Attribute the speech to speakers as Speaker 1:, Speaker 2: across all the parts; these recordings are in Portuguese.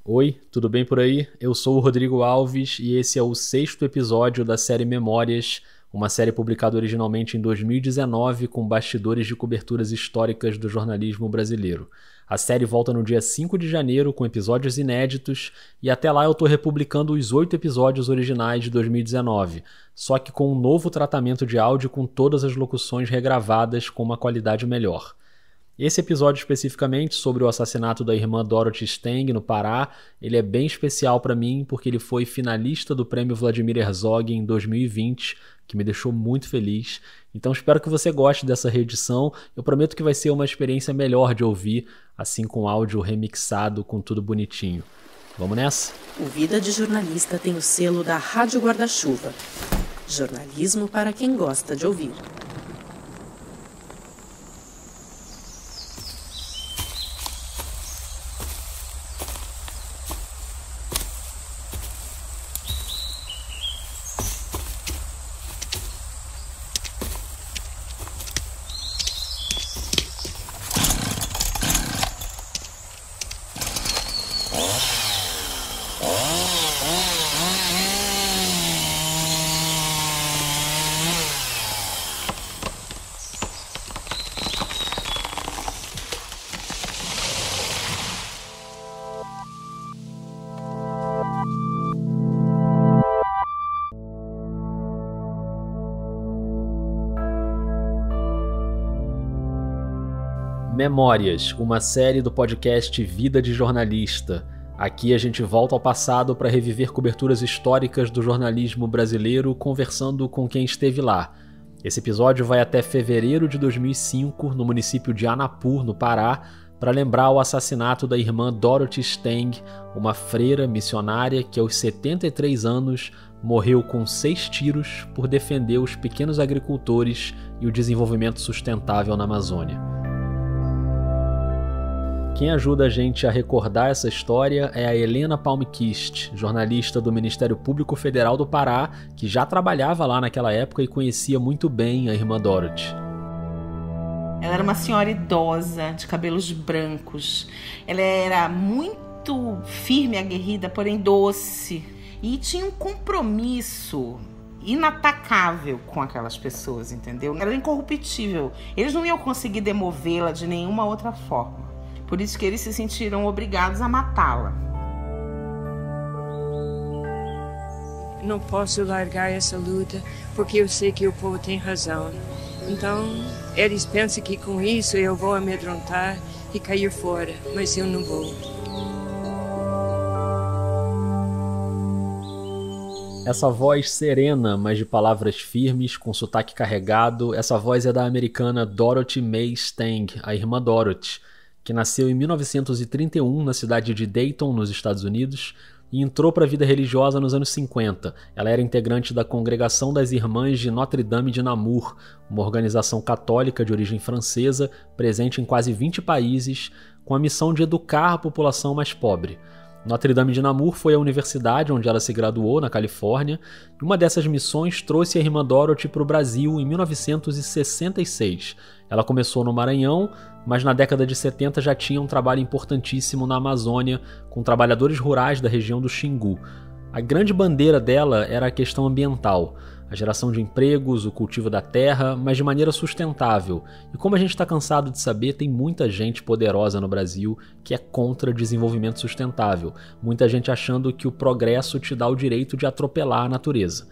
Speaker 1: Oi, tudo bem por aí? Eu sou o Rodrigo Alves e esse é o 6º episódio da série Memórias, uma série publicada originalmente em 2019 com bastidores de coberturas históricas do jornalismo brasileiro. A série volta no dia 5 de janeiro com episódios inéditos e até lá eu estou republicando os 8 episódios originais de 2019, só que com um novo tratamento de áudio com todas as locuções regravadas com uma qualidade melhor. Esse episódio especificamente sobre o assassinato da irmã Dorothy Stang no Pará, ele é bem especial para mim porque ele foi finalista do prêmio Vladimir Herzog em 2020, que me deixou muito feliz. Então espero que você goste dessa reedição. Eu prometo que vai ser uma experiência melhor de ouvir, assim com áudio remixado, com tudo bonitinho. Vamos nessa?
Speaker 2: O Vida de Jornalista tem o selo da Rádio Guarda-Chuva. Jornalismo para quem gosta de ouvir.
Speaker 1: Memórias, uma série do podcast Vida de Jornalista. Aqui a gente volta ao passado para reviver coberturas históricas do jornalismo brasileiro, conversando com quem esteve lá. Esse episódio vai até fevereiro de 2005, no município de Anapur, no Pará, para lembrar o assassinato da irmã Dorothy Stang, uma freira missionária que aos 73 anos morreu com 6 tiros por defender os pequenos agricultores e o desenvolvimento sustentável na Amazônia. Quem ajuda a gente a recordar essa história é a Helena Palmquist, jornalista do Ministério Público Federal do Pará, que já trabalhava lá naquela época e conhecia muito bem a irmã Dorothy.
Speaker 3: Ela era uma senhora idosa, de cabelos brancos. Ela era muito firme, aguerrida, porém doce. E tinha um compromisso inatacável com aquelas pessoas, entendeu? Ela era incorruptível. Eles não iam conseguir demovê-la de nenhuma outra forma. Por isso que eles se sentiram obrigados a matá-la.
Speaker 4: Não posso largar essa luta porque eu sei que o povo tem razão. Então, eles pensam que com isso eu vou amedrontar e cair fora, mas eu não vou.
Speaker 1: Essa voz serena, mas de palavras firmes, com sotaque carregado, essa voz é da americana Dorothy Mae Stang, a irmã Dorothy, que nasceu em 1931 na cidade de Dayton, nos Estados Unidos, e entrou para a vida religiosa nos anos 50. Ela era integrante da Congregação das Irmãs de Notre-Dame de Namur, uma organização católica de origem francesa, presente em quase 20 países, com a missão de educar a população mais pobre. Notre-Dame de Namur foi a universidade onde ela se graduou, na Califórnia, e uma dessas missões trouxe a irmã Dorothy para o Brasil em 1966. Ela começou no Maranhão, mas na década de 70 já tinha um trabalho importantíssimo na Amazônia, com trabalhadores rurais da região do Xingu. A grande bandeira dela era a questão ambiental, a geração de empregos, o cultivo da terra, mas de maneira sustentável. E como a gente está cansado de saber, tem muita gente poderosa no Brasil que é contra desenvolvimento sustentável. Muita gente achando que o progresso te dá o direito de atropelar a natureza.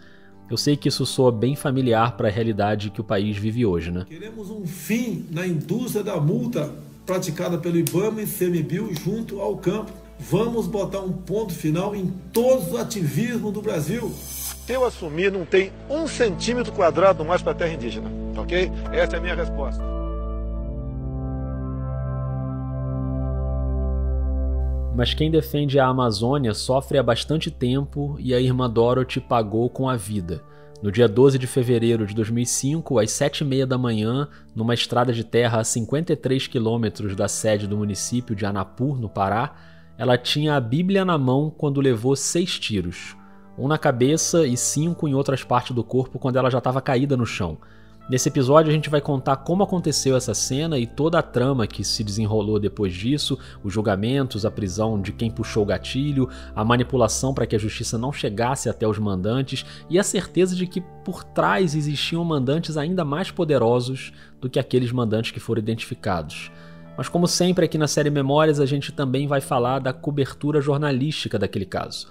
Speaker 1: Eu sei que isso soa bem familiar para a realidade que o país vive hoje, né?
Speaker 5: Queremos um fim na indústria da multa praticada pelo IBAMA e CMBio junto ao campo. Vamos botar um ponto final em todos os ativismos do Brasil.
Speaker 6: Se eu assumir, não tem 1 centímetro quadrado mais para a terra indígena, ok? Essa é a minha resposta.
Speaker 1: Mas quem defende a Amazônia sofre há bastante tempo e a irmã Dorothy pagou com a vida. No dia 12 de fevereiro de 2005, às 7h30 da manhã, numa estrada de terra a 53 quilômetros da sede do município de Anapur, no Pará, ela tinha a Bíblia na mão quando levou 6 tiros. Um na cabeça e 5 em outras partes do corpo quando ela já estava caída no chão. Nesse episódio a gente vai contar como aconteceu essa cena e toda a trama que se desenrolou depois disso, os julgamentos, a prisão de quem puxou o gatilho, a manipulação para que a justiça não chegasse até os mandantes e a certeza de que por trás existiam mandantes ainda mais poderosos do que aqueles mandantes que foram identificados. Mas como sempre aqui na série Memórias, a gente também vai falar da cobertura jornalística daquele caso.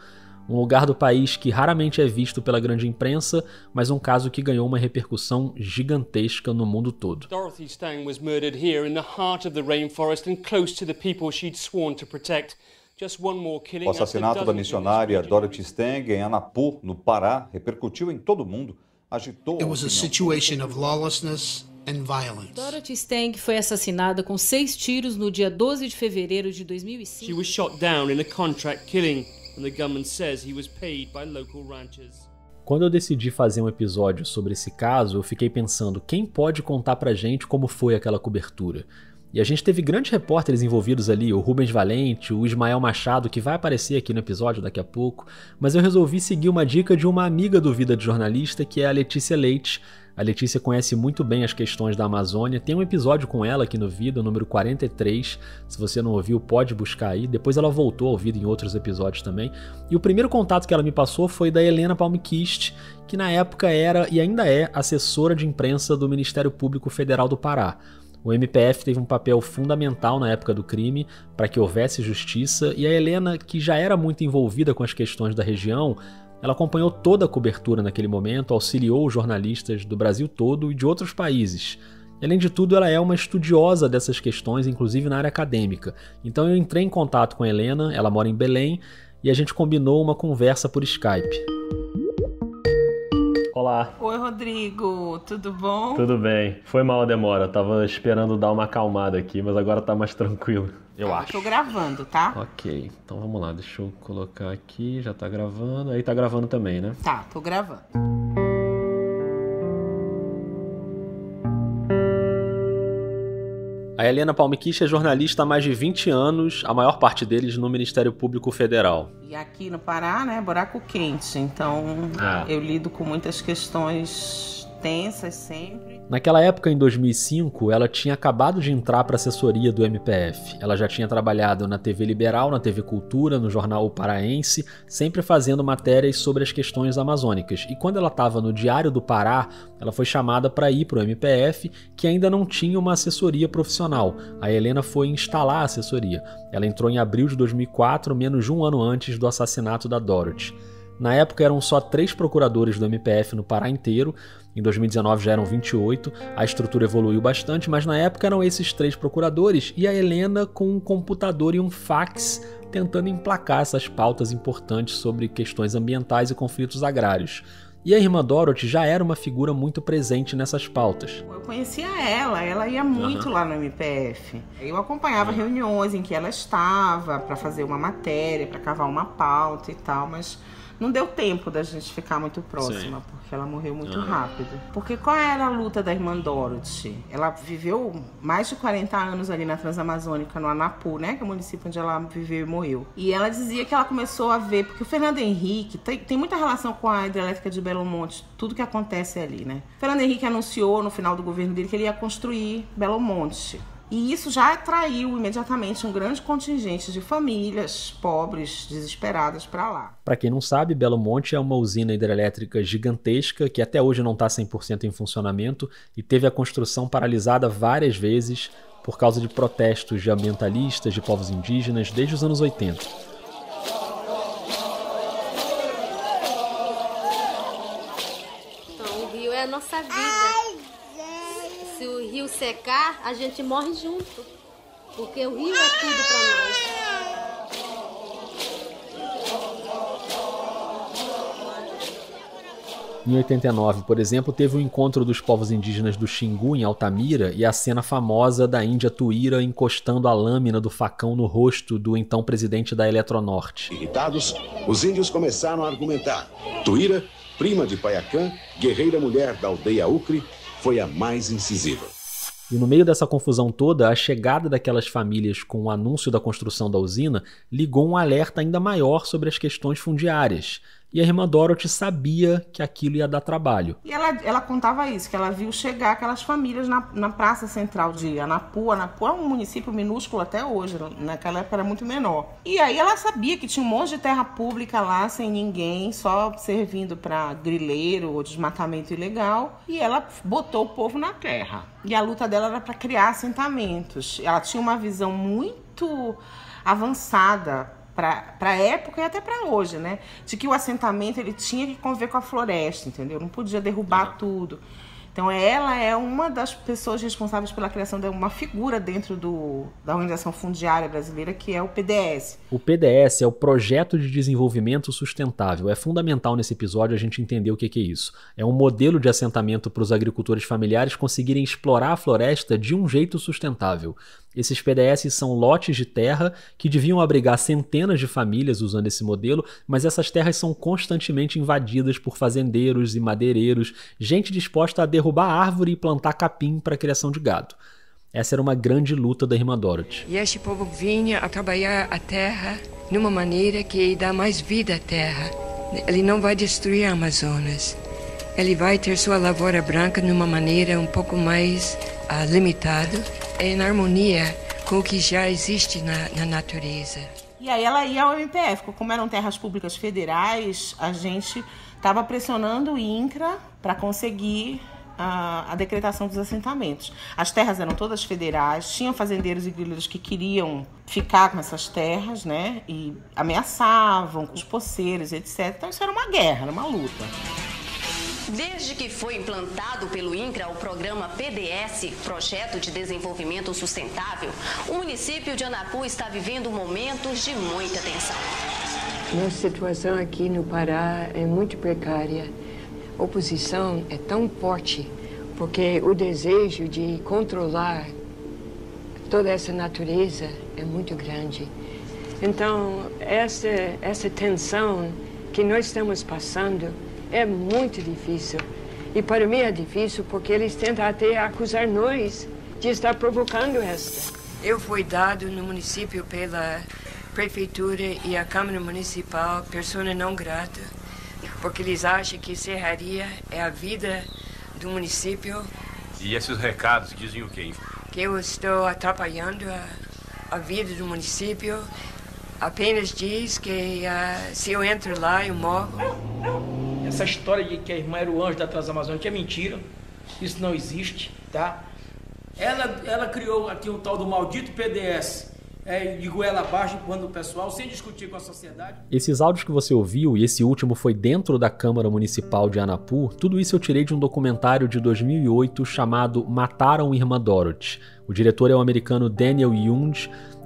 Speaker 1: Um lugar do país que raramente é visto pela grande imprensa, mas um caso que ganhou uma repercussão gigantesca no mundo todo.
Speaker 7: Dorothy Stang was murdered here in the heart of the rainforest and close to the people she'd sworn to protect. Just one more killing.
Speaker 8: O assassinato da missionária Dorothy Stang em Anapu, no Pará, repercutiu em todo o mundo, agitou.
Speaker 9: It was a situation of lawlessness and violence.
Speaker 10: Dorothy Stang foi assassinada com 6 tiros no dia 12 de fevereiro de 2005.
Speaker 7: She was shot down in a contract killing. And the gunman says he was paid by local ranchers.
Speaker 1: Quando eu decidi fazer um episódio sobre esse caso, eu fiquei pensando quem pode contar pra gente como foi aquela cobertura. E a gente teve grandes repórteres envolvidos ali, o Rubens Valente, o Ismael Machado, que vai aparecer aqui no episódio daqui a pouco, mas eu resolvi seguir uma dica de uma amiga do Vida de Jornalista, que é a Letícia Leite. A Letícia conhece muito bem as questões da Amazônia, tem um episódio com ela aqui no Vida, o número 43, se você não ouviu pode buscar aí, depois ela voltou ao Vida em outros episódios também, e o primeiro contato que ela me passou foi da Helena Palmquist, que na época era e ainda é assessora de imprensa do Ministério Público Federal do Pará. O MPF teve um papel fundamental na época do crime para que houvesse justiça, e a Helena, que já era muito envolvida com as questões da região, ela acompanhou toda a cobertura naquele momento, auxiliou os jornalistas do Brasil todo e de outros países. E, além de tudo, ela é uma estudiosa dessas questões, inclusive na área acadêmica. Então eu entrei em contato com a Helena, ela mora em Belém, e a gente combinou uma conversa por Skype. Olá.
Speaker 3: Oi, Rodrigo, tudo bom?
Speaker 1: Tudo bem. Foi mal a demora, tava esperando dar uma acalmada aqui, mas agora tá mais tranquilo, eu acho.
Speaker 3: Tô gravando, tá?
Speaker 1: Ok, então vamos lá, deixa eu colocar aqui, já tá gravando, aí tá gravando também, né?
Speaker 3: Tá, tô gravando.
Speaker 1: A Helena Palmquist é jornalista há mais de 20 anos, a maior parte deles no Ministério Público Federal.
Speaker 3: E aqui no Pará, né, buraco quente, então eu lido com muitas questões tensas sempre.
Speaker 1: Naquela época, em 2005, ela tinha acabado de entrar para a assessoria do MPF. Ela já tinha trabalhado na TV Liberal, na TV Cultura, no jornal O Paraense, sempre fazendo matérias sobre as questões amazônicas. E quando ela estava no Diário do Pará, ela foi chamada para ir para o MPF, que ainda não tinha uma assessoria profissional. A Helena foi instalar a assessoria. Ela entrou em abril de 2004, menos de um ano antes do assassinato da Dorothy. Na época eram só 3 procuradores do MPF no Pará inteiro, em 2019 já eram 28, a estrutura evoluiu bastante, mas na época eram esses 3 procuradores e a Helena com um computador e um fax tentando emplacar essas pautas importantes sobre questões ambientais e conflitos agrários. E a irmã Dorothy já era uma figura muito presente nessas pautas.
Speaker 3: Eu conhecia ela ia muito lá no MPF. Eu acompanhava reuniões em que ela estava para fazer uma matéria, para cavar uma pauta e tal, mas não deu tempo da gente ficar muito próxima, porque ela morreu muito rápido. Porque qual era a luta da irmã Dorothy? Ela viveu mais de 40 anos ali na Transamazônica, no Anapu, né? Que é o município onde ela viveu e morreu. E ela dizia que ela começou a ver, porque o Fernando Henrique tem muita relação com a hidrelétrica de Belo Monte, tudo que acontece ali, né? O Fernando Henrique anunciou no final do governo dele que ele ia construir Belo Monte. E isso já atraiu imediatamente um grande contingente de famílias pobres, desesperadas para lá.
Speaker 1: Para quem não sabe, Belo Monte é uma usina hidrelétrica gigantesca que até hoje não está 100% em funcionamento e teve a construção paralisada várias vezes por causa de protestos de ambientalistas, de povos indígenas, desde os anos 80.
Speaker 11: Então, o rio é a nossa vida. Se o rio secar, a gente morre junto, porque o rio é tudo para nós.
Speaker 1: Em 89, por exemplo, teve o encontro dos povos indígenas do Xingu, em Altamira, e a cena famosa da Índia Tuíra encostando a lâmina do facão no rosto do então presidente da Eletronorte.
Speaker 12: Irritados, os índios começaram a argumentar. Tuíra, prima de Paiacã, guerreira mulher da aldeia Ucre, foi a mais incisiva.
Speaker 1: E no meio dessa confusão toda, a chegada daquelas famílias com o anúncio da construção da usina ligou um alerta ainda maior sobre as questões fundiárias. E a irmã Dorothy sabia que aquilo ia dar trabalho.
Speaker 3: E ela contava isso, que ela viu chegar aquelas famílias na praça central de Anapu. Anapu é um município minúsculo até hoje, naquela época era muito menor. E aí ela sabia que tinha um monte de terra pública lá, sem ninguém, só servindo para grileiro ou desmatamento ilegal. E ela botou o povo na terra. E a luta dela era para criar assentamentos. Ela tinha uma visão muito avançada para a época e até para hoje, né? De que o assentamento ele tinha que conviver com a floresta, entendeu? Não podia derrubar tudo. Então ela é uma das pessoas responsáveis pela criação de uma figura dentro da Organização Fundiária Brasileira, que é o PDS.
Speaker 1: O PDS é o Projeto de Desenvolvimento Sustentável. É fundamental nesse episódio a gente entender o que é isso. É um modelo de assentamento para os agricultores familiares conseguirem explorar a floresta de um jeito sustentável. Esses PDS são lotes de terra que deviam abrigar centenas de famílias usando esse modelo, mas essas terras são constantemente invadidas por fazendeiros e madeireiros, gente disposta a derrubar árvore e plantar capim para a criação de gado. Essa era uma grande luta da irmã Dorothy.
Speaker 4: E este povo vinha a trabalhar a terra de uma maneira que dá mais vida à terra. Ele não vai destruir a Amazonas. Ele vai ter sua lavoura branca de uma maneira um pouco mais limitada, em harmonia com o que já existe na natureza.
Speaker 3: E aí ela ia ao MPF, como eram terras públicas federais, a gente estava pressionando o INCRA para conseguir a decretação dos assentamentos. As terras eram todas federais, tinham fazendeiros e grileiros que queriam ficar com essas terras, né? E ameaçavam com os poceiros, etc. Então isso era uma guerra, era uma luta.
Speaker 13: Desde que foi implantado pelo INCRA o programa PDS, Projeto de Desenvolvimento Sustentável, o município de Anapu está vivendo momentos de muita tensão.
Speaker 4: Nossa situação aqui no Pará é muito precária. A oposição é tão forte porque o desejo de controlar toda essa natureza é muito grande. Então, essa tensão que nós estamos passando é muito difícil. E para mim é difícil porque eles tentam até acusar nós de estar provocando esta. Eu fui dado no município pela prefeitura e a Câmara Municipal persona não grata, porque eles acham que serraria é a vida do município.
Speaker 14: E esses recados dizem o quê?
Speaker 4: Que eu estou atrapalhando a vida do município. Apenas diz que se eu entro lá, eu morro.
Speaker 15: Essa história de que a irmã era o anjo da Transamazônica é mentira. Isso não existe, tá? Ela criou aqui um tal do maldito PDS de goela abaixo, empurrando o pessoal, sem discutir com a sociedade.
Speaker 1: Esses áudios que você ouviu, e esse último foi dentro da Câmara Municipal de Anapu, tudo isso eu tirei de um documentário de 2008 chamado Mataram Irmã Dorothy. O diretor é o americano Daniel Young,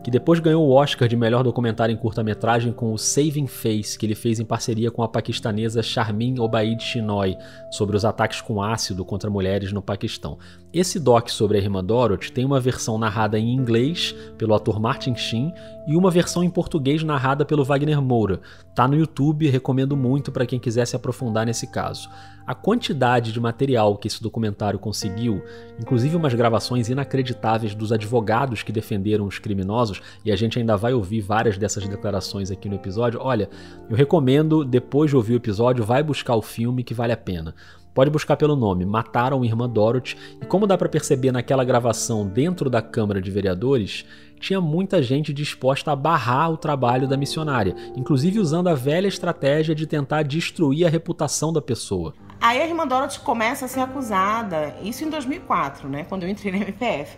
Speaker 1: que depois ganhou o Oscar de melhor documentário em curta-metragem com o Saving Face, que ele fez em parceria com a paquistanesa Sharmin Obaid Chinoy, sobre os ataques com ácido contra mulheres no Paquistão. Esse doc sobre a irmã Dorothy tem uma versão narrada em inglês pelo ator Martin Sheen e uma versão em português narrada pelo Wagner Moura. Tá no YouTube, recomendo muito para quem quiser se aprofundar nesse caso. A quantidade de material que esse documentário conseguiu, inclusive umas gravações inacreditáveis dos advogados que defenderam os criminosos, e a gente ainda vai ouvir várias dessas declarações aqui no episódio. Olha, eu recomendo, depois de ouvir o episódio, vai buscar o filme que vale a pena. Pode buscar pelo nome, Mataram Irmã Dorothy, e como dá para perceber naquela gravação dentro da Câmara de Vereadores, tinha muita gente disposta a barrar o trabalho da missionária, inclusive usando a velha estratégia de tentar destruir a reputação da pessoa.
Speaker 3: Aí a irmã Dorothy começa a ser acusada, isso em 2004, né, quando eu entrei na MPF,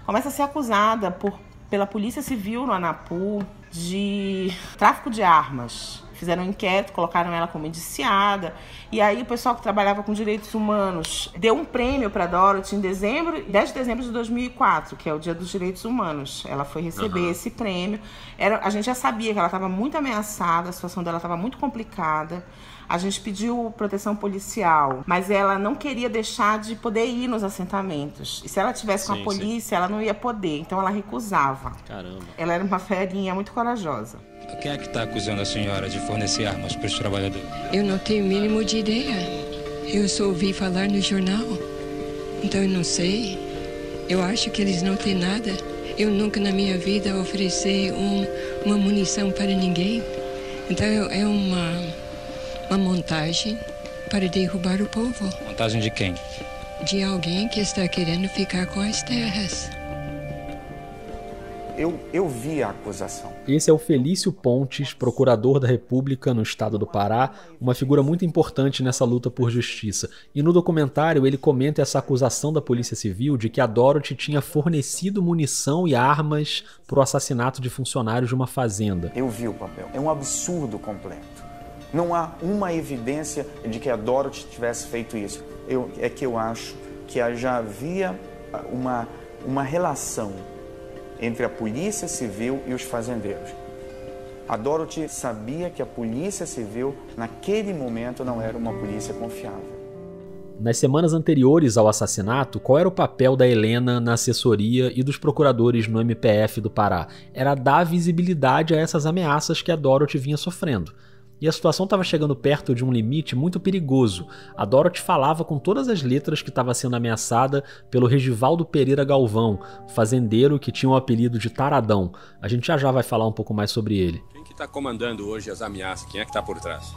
Speaker 3: começa a ser acusada pela Polícia Civil no Anapu de tráfico de armas. Fizeram um inquérito, colocaram ela como indiciada. E aí o pessoal que trabalhava com direitos humanos deu um prêmio para Dorothy em 10 de dezembro de 2004, que é o Dia dos Direitos Humanos. Ela foi receber esse prêmio. A gente já sabia que ela estava muito ameaçada, a situação dela estava muito complicada. A gente pediu proteção policial, mas ela não queria deixar de poder ir nos assentamentos. E se ela tivesse com a polícia, ela não ia poder. Então ela recusava.
Speaker 1: Caramba.
Speaker 3: Ela era uma ferinha muito corajosa.
Speaker 16: Quem é que está acusando a senhora de fornecer armas para os trabalhadores?
Speaker 4: Eu não tenho o mínimo de ideia. Eu só ouvi falar no jornal. Então eu não sei. Eu acho que eles não têm nada. Eu nunca na minha vida ofereci uma munição para ninguém. Então é uma uma montagem para derrubar o povo.
Speaker 16: Montagem de quem?
Speaker 4: De alguém que está querendo ficar com as terras.
Speaker 17: Eu vi a acusação.
Speaker 1: Esse é o Felício Pontes, procurador da República no estado do Pará, uma figura muito importante nessa luta por justiça. E no documentário ele comenta essa acusação da Polícia Civil de que a Dorothy tinha fornecido munição e armas para o assassinato de funcionários de uma fazenda.
Speaker 17: Eu vi o papel. É um absurdo completo. Não há uma evidência de que a Dorothy tivesse feito isso. Eu acho que já havia uma relação entre a Polícia Civil e os fazendeiros. A Dorothy sabia que a Polícia Civil, naquele momento, não era uma polícia confiável.
Speaker 1: Nas semanas anteriores ao assassinato, qual era o papel da Helena na assessoria e dos procuradores no MPF do Pará? Era dar visibilidade a essas ameaças que a Dorothy vinha sofrendo. E a situação estava chegando perto de um limite muito perigoso. A Dorothy falava com todas as letras que estava sendo ameaçada pelo Regivaldo Pereira Galvão, fazendeiro que tinha o apelido de Taradão. A gente já vai falar um pouco mais sobre ele.
Speaker 14: Quem que está comandando hoje as ameaças? Quem é que está por trás?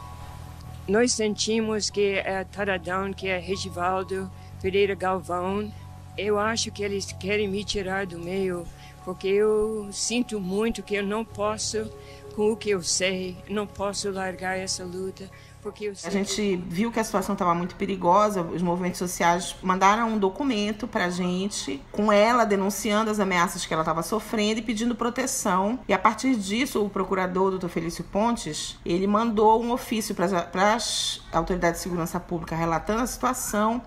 Speaker 4: Nós sentimos que é Taradão, que é Regivaldo Pereira Galvão. Eu acho que eles querem me tirar do meio, porque eu sinto muito que eu não posso... Com o que eu sei, não posso largar essa luta, porque eu sei...
Speaker 3: A gente viu que a situação estava muito perigosa, os movimentos sociais mandaram um documento pra gente, com ela denunciando as ameaças que ela estava sofrendo e pedindo proteção. E a partir disso, o procurador, o Dr. Felício Pontes, ele mandou um ofício para as autoridades de segurança pública relatando a situação.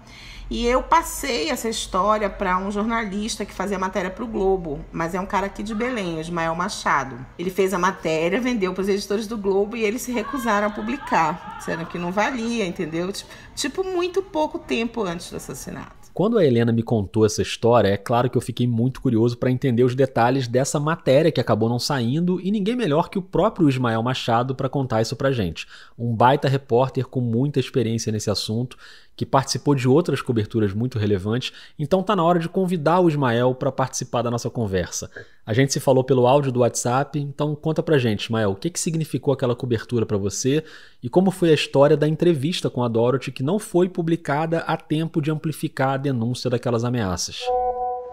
Speaker 3: E eu passei essa história para um jornalista que fazia matéria para o Globo, mas é um cara aqui de Belém, o Ismael Machado. Ele fez a matéria, vendeu para os editores do Globo e eles se recusaram a publicar, disseram que não valia, entendeu? Tipo, muito pouco tempo antes do assassinato.
Speaker 1: Quando a Helena me contou essa história, é claro que eu fiquei muito curioso para entender os detalhes dessa matéria que acabou não saindo, e ninguém melhor que o próprio Ismael Machado para contar isso pra gente. Um baita repórter com muita experiência nesse assunto, que participou de outras coberturas muito relevantes, então tá na hora de convidar o Ismael para participar da nossa conversa. A gente se falou pelo áudio do WhatsApp, então conta pra gente, Ismael, o que significou aquela cobertura para você e como foi a história da entrevista com a Dorothy que não foi publicada a tempo de amplificar a denúncia daquelas ameaças.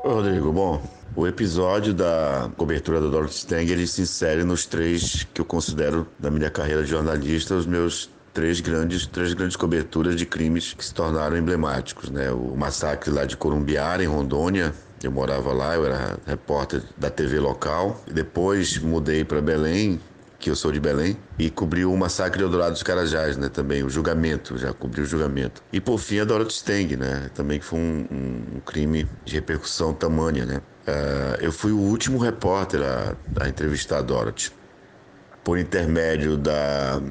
Speaker 18: Rodrigo, bom, o episódio da cobertura da Dorothy Stang, ele se insere nos 3 que eu considero, da minha carreira de jornalista, os meus três grandes coberturas de crimes que se tornaram emblemáticos, né? O massacre lá de Corumbiara, em Rondônia. Eu morava lá, eu era repórter da TV local. Depois mudei para Belém, que eu sou de Belém, e cobri o massacre de Eldorado dos Carajás, né? Também o julgamento, já cobri o julgamento. E por fim a Dorothy Stang, né? Também que foi um crime de repercussão tamanha, né? Eu fui o último repórter a entrevistar a Dorothy. Por intermédio da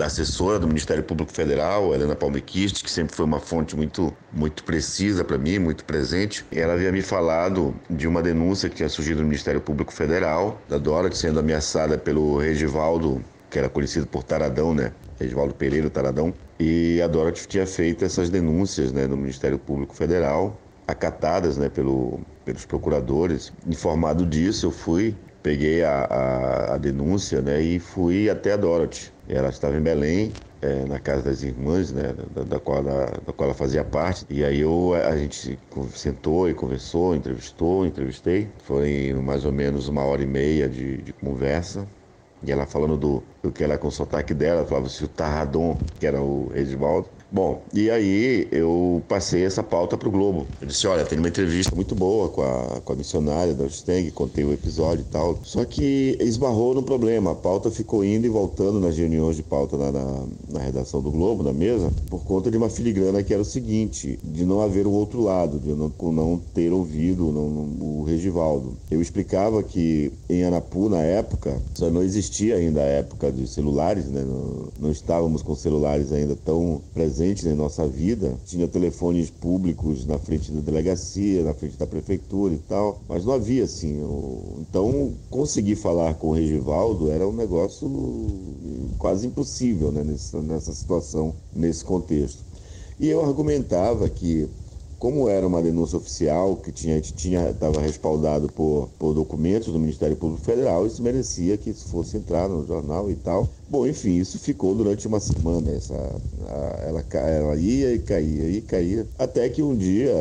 Speaker 18: assessora do Ministério Público Federal, Helena Palmekist, que sempre foi uma fonte muito precisa para mim, muito presente. Ela havia me falado de uma denúncia que tinha surgido no Ministério Público Federal, da Dorothy sendo ameaçada pelo Regivaldo, que era conhecido por Taradão, né? Regivaldo Pereira Taradão. E a Dorothy tinha feito essas denúncias, né, no Ministério Público Federal, acatadas, né, pelos procuradores. Informado disso, eu peguei a denúncia, né, e fui até a Dorothy. Ela estava em Belém, na casa das irmãs, né, da qual ela fazia parte. E aí a gente sentou e conversou, entrevistei. Foi mais ou menos 1h30 de conversa. E ela falando do que ela com o sotaque dela, falava-se o Taradão, que era o Regivaldo. Bom, e aí eu passei essa pauta para o Globo. Eu disse, olha, tem uma entrevista muito boa com a missionária da Stang, contei o episódio e tal. Só que esbarrou no problema, a pauta ficou indo e voltando nas reuniões de pauta na redação do Globo, na mesa, por conta de uma filigrana que era o seguinte, de não haver o outro lado, de não ter ouvido o Regivaldo. Eu explicava que em Anapu, na época, só não existia ainda a época de celulares, né? Não estávamos com celulares ainda tão presentes em nossa vida. Tinha telefones públicos na frente da delegacia, na frente da prefeitura e tal, mas não havia assim. Então, conseguir falar com o Regivaldo era um negócio quase impossível, né, nessa situação, nesse contexto. E eu argumentava que Como era uma denúncia oficial, que estava respaldado por documentos do Ministério Público Federal, isso merecia que isso fosse entrar no jornal e tal. Bom, enfim, isso ficou durante uma semana. Ela ia e caía. Até que um dia,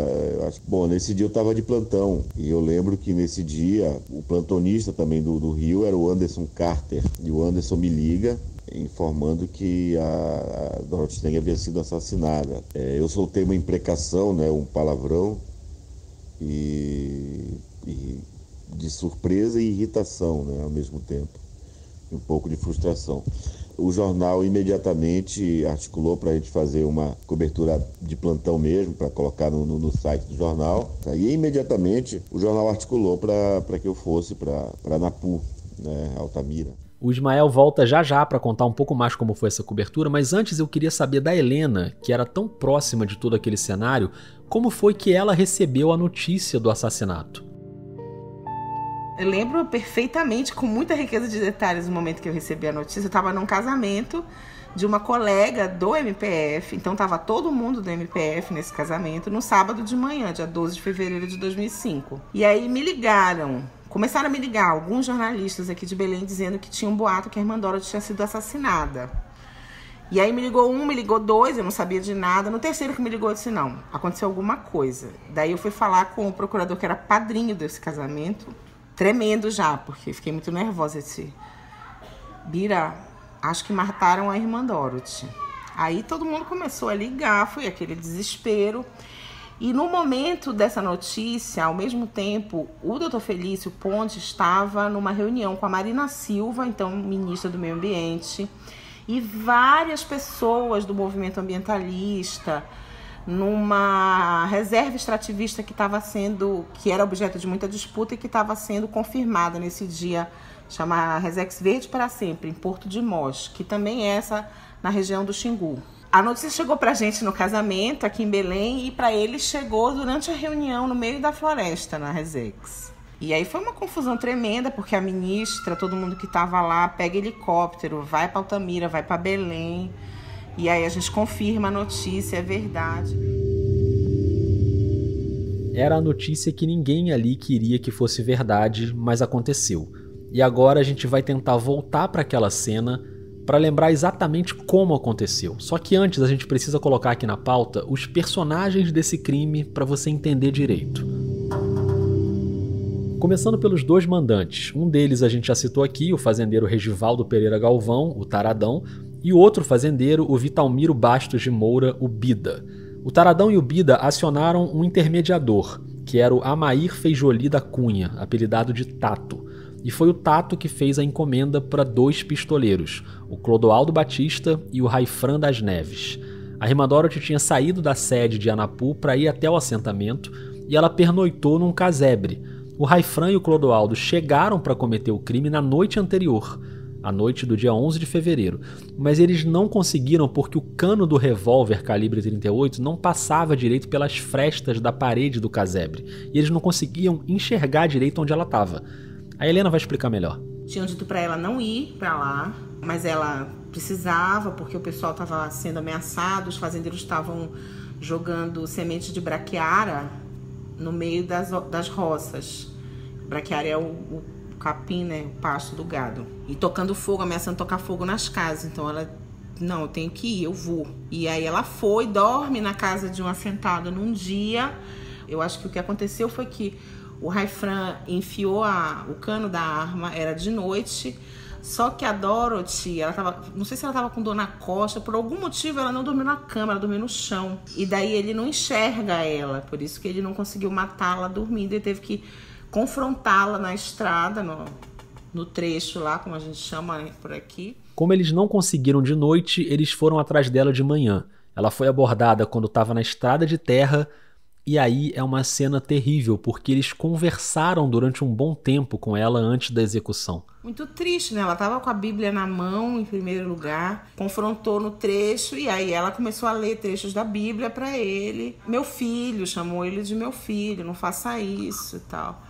Speaker 18: nesse dia eu estava de plantão. E eu lembro que nesse dia, o plantonista também do Rio era o Anderson Carter. E o Anderson me liga, informando que a Dorothy Stang havia sido assassinada. Eu soltei uma imprecação, né, um palavrão, e de surpresa e irritação, né, ao mesmo tempo. Um pouco de frustração. O jornal imediatamente articulou para a gente fazer uma cobertura de plantão mesmo, para colocar no site do jornal. E imediatamente o jornal articulou para que eu fosse para Anapu, né, Altamira.
Speaker 1: O Ismael volta já para contar um pouco mais como foi essa cobertura, mas antes eu queria saber da Helena, que era tão próxima de todo aquele cenário, como foi que ela recebeu a notícia do assassinato.
Speaker 3: Eu lembro perfeitamente, com muita riqueza de detalhes, no momento que eu recebi a notícia. Eu estava num casamento de uma colega do MPF, então estava todo mundo do MPF nesse casamento, no sábado de manhã, dia 12 de fevereiro de 2005. E aí começaram a me ligar alguns jornalistas aqui de Belém dizendo que tinha um boato que a irmã Dorothy tinha sido assassinada. E aí me ligou um, me ligou dois, eu não sabia de nada. No terceiro que me ligou, eu disse, não, aconteceu alguma coisa. Daí eu fui falar com o procurador que era padrinho desse casamento, tremendo já, porque fiquei muito nervosa. Eu disse, Bira, acho que mataram a irmã Dorothy. Aí todo mundo começou a ligar, foi aquele desespero. E no momento dessa notícia, ao mesmo tempo, o doutor Felício Ponte estava numa reunião com a Marina Silva, então ministra do Meio Ambiente, e várias pessoas do movimento ambientalista, numa reserva extrativista que era objeto de muita disputa e que estava sendo confirmada nesse dia, chama Resex Verde para Sempre, em Porto de Mós, que também é essa na região do Xingu. A notícia chegou pra gente no casamento aqui em Belém e para ele chegou durante a reunião no meio da floresta, na Resex. E aí foi uma confusão tremenda, porque a ministra, todo mundo que estava lá, pega helicóptero, vai para Altamira, vai para Belém. E aí a gente confirma a notícia, é verdade.
Speaker 1: Era a notícia que ninguém ali queria que fosse verdade, mas aconteceu. E agora a gente vai tentar voltar para aquela cena para lembrar exatamente como aconteceu. Só que antes a gente precisa colocar aqui na pauta os personagens desse crime para você entender direito. Começando pelos dois mandantes. Um deles a gente já citou aqui, o fazendeiro Regivaldo Pereira Galvão, o Taradão, e o outro fazendeiro, o Vitalmiro Bastos de Moura, o Bida. O Taradão e o Bida acionaram um intermediador, que era o Amair Feijoli da Cunha, apelidado de Tato. E foi o Tato que fez a encomenda para dois pistoleiros, o Clodoaldo Batista e o Raifran das Neves. A irmã Dorothy tinha saído da sede de Anapu para ir até o assentamento e ela pernoitou num casebre. O Raifran e o Clodoaldo chegaram para cometer o crime na noite anterior, a noite do dia 11 de fevereiro, mas eles não conseguiram porque o cano do revólver calibre 38 não passava direito pelas frestas da parede do casebre e eles não conseguiam enxergar direito onde ela estava. A Helena vai explicar melhor.
Speaker 3: Tinham dito para ela não ir para lá, mas ela precisava porque o pessoal estava sendo ameaçado, os fazendeiros estavam jogando semente de braquiara no meio das roças. Braquiara é o capim, né, o pasto do gado. E tocando fogo, ameaçando tocar fogo nas casas. Então ela, não, eu tenho que ir, eu vou. E aí ela foi, dorme na casa de um assentado num dia. Eu acho que o que aconteceu foi que o Raifran enfiou o cano da arma, era de noite, só que a Dorothy, ela tava, não sei se ela estava com dor na costa, por algum motivo ela não dormiu na cama, ela dormiu no chão. E daí ele não enxerga ela, por isso que ele não conseguiu matá-la dormindo, ele teve que confrontá-la na estrada, no trecho lá, como a gente chama, né, por aqui.
Speaker 1: Como eles não conseguiram de noite, eles foram atrás dela de manhã. Ela foi abordada quando estava na estrada de terra. E aí é uma cena terrível, porque eles conversaram durante um bom tempo com ela antes da execução.
Speaker 3: Muito triste, né? Ela estava com a Bíblia na mão, em primeiro lugar, confrontou no trecho, e aí ela começou a ler trechos da Bíblia para ele. Meu filho, chamou ele de meu filho, não faça isso e tal.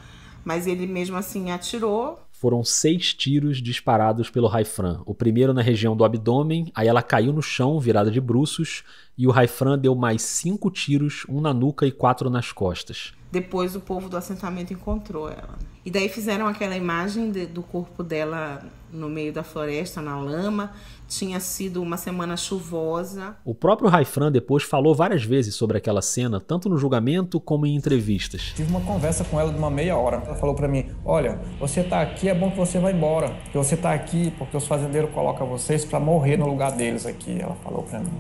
Speaker 3: Mas ele mesmo assim atirou.
Speaker 1: Foram 6 tiros disparados pelo Raifran. O primeiro na região do abdômen, aí ela caiu no chão, virada de bruços, e o Raifran deu mais 5 tiros, 1 na nuca e 4 nas costas.
Speaker 3: Depois o povo do assentamento encontrou ela. E daí fizeram aquela imagem do corpo dela no meio da floresta, na lama. Tinha sido uma semana chuvosa.
Speaker 1: O próprio Raifran depois falou várias vezes sobre aquela cena, tanto no julgamento como em entrevistas.
Speaker 19: Tive uma conversa com ela de uma meia hora. Ela falou pra mim, olha, você tá aqui, é bom que você vá embora. Porque você tá aqui porque os fazendeiros colocam vocês pra morrer no lugar deles aqui. Ela falou pra mim.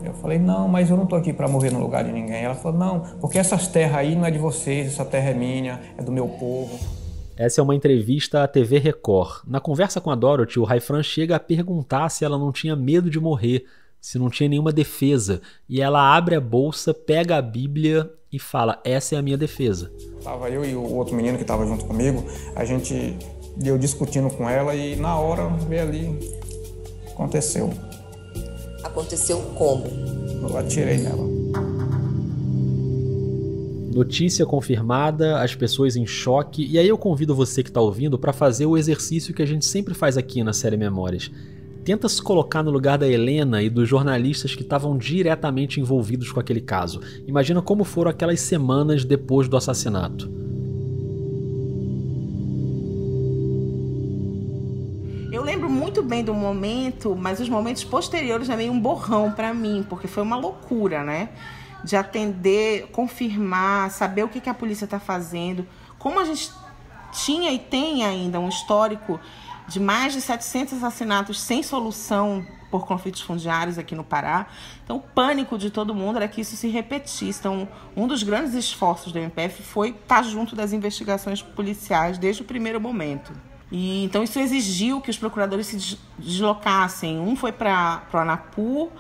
Speaker 19: Eu falei, não, mas eu não tô aqui para morrer no lugar de ninguém. Ela falou, não, porque essas terras aí não é de vocês, essa terra é minha, é do meu povo.
Speaker 1: Essa é uma entrevista à TV Record. Na conversa com a Dorothy, o Raifran chega a perguntar se ela não tinha medo de morrer, se não tinha nenhuma defesa. E ela abre a bolsa, pega a Bíblia e fala, essa é a minha defesa.
Speaker 19: Tava eu e o outro menino que estava junto comigo, eu discutindo com ela e na hora, veio ali, aconteceu.
Speaker 20: Aconteceu como?
Speaker 19: Eu atirei nela.
Speaker 1: Notícia confirmada, as pessoas em choque. E aí eu convido você que está ouvindo para fazer o exercício que a gente sempre faz aqui na série Memórias. Tenta se colocar no lugar da Helena e dos jornalistas que estavam diretamente envolvidos com aquele caso. Imagina como foram aquelas semanas depois do assassinato.
Speaker 3: Eu lembro muito bem do momento, mas os momentos posteriores é meio um borrão para mim, porque foi uma loucura, né? De atender, confirmar, saber o que a polícia está fazendo. Como a gente tinha e tem ainda um histórico de mais de 700 assassinatos sem solução por conflitos fundiários aqui no Pará. Então, o pânico de todo mundo era que isso se repetisse. Então, um dos grandes esforços do MPF foi estar junto das investigações policiais desde o primeiro momento. E então isso exigiu que os procuradores se deslocassem. Um foi para o Anapu,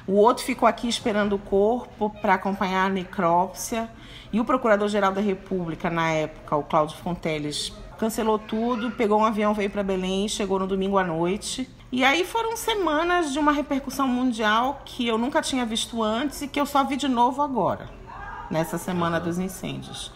Speaker 3: o outro ficou aqui esperando o corpo para acompanhar a necrópsia. E o Procurador-Geral da República, na época, o Cláudio Fonteles, cancelou tudo, pegou um avião, veio para Belém, chegou no domingo à noite. E aí foram semanas de uma repercussão mundial que eu nunca tinha visto antes e que eu só vi de novo agora, nessa semana dos incêndios.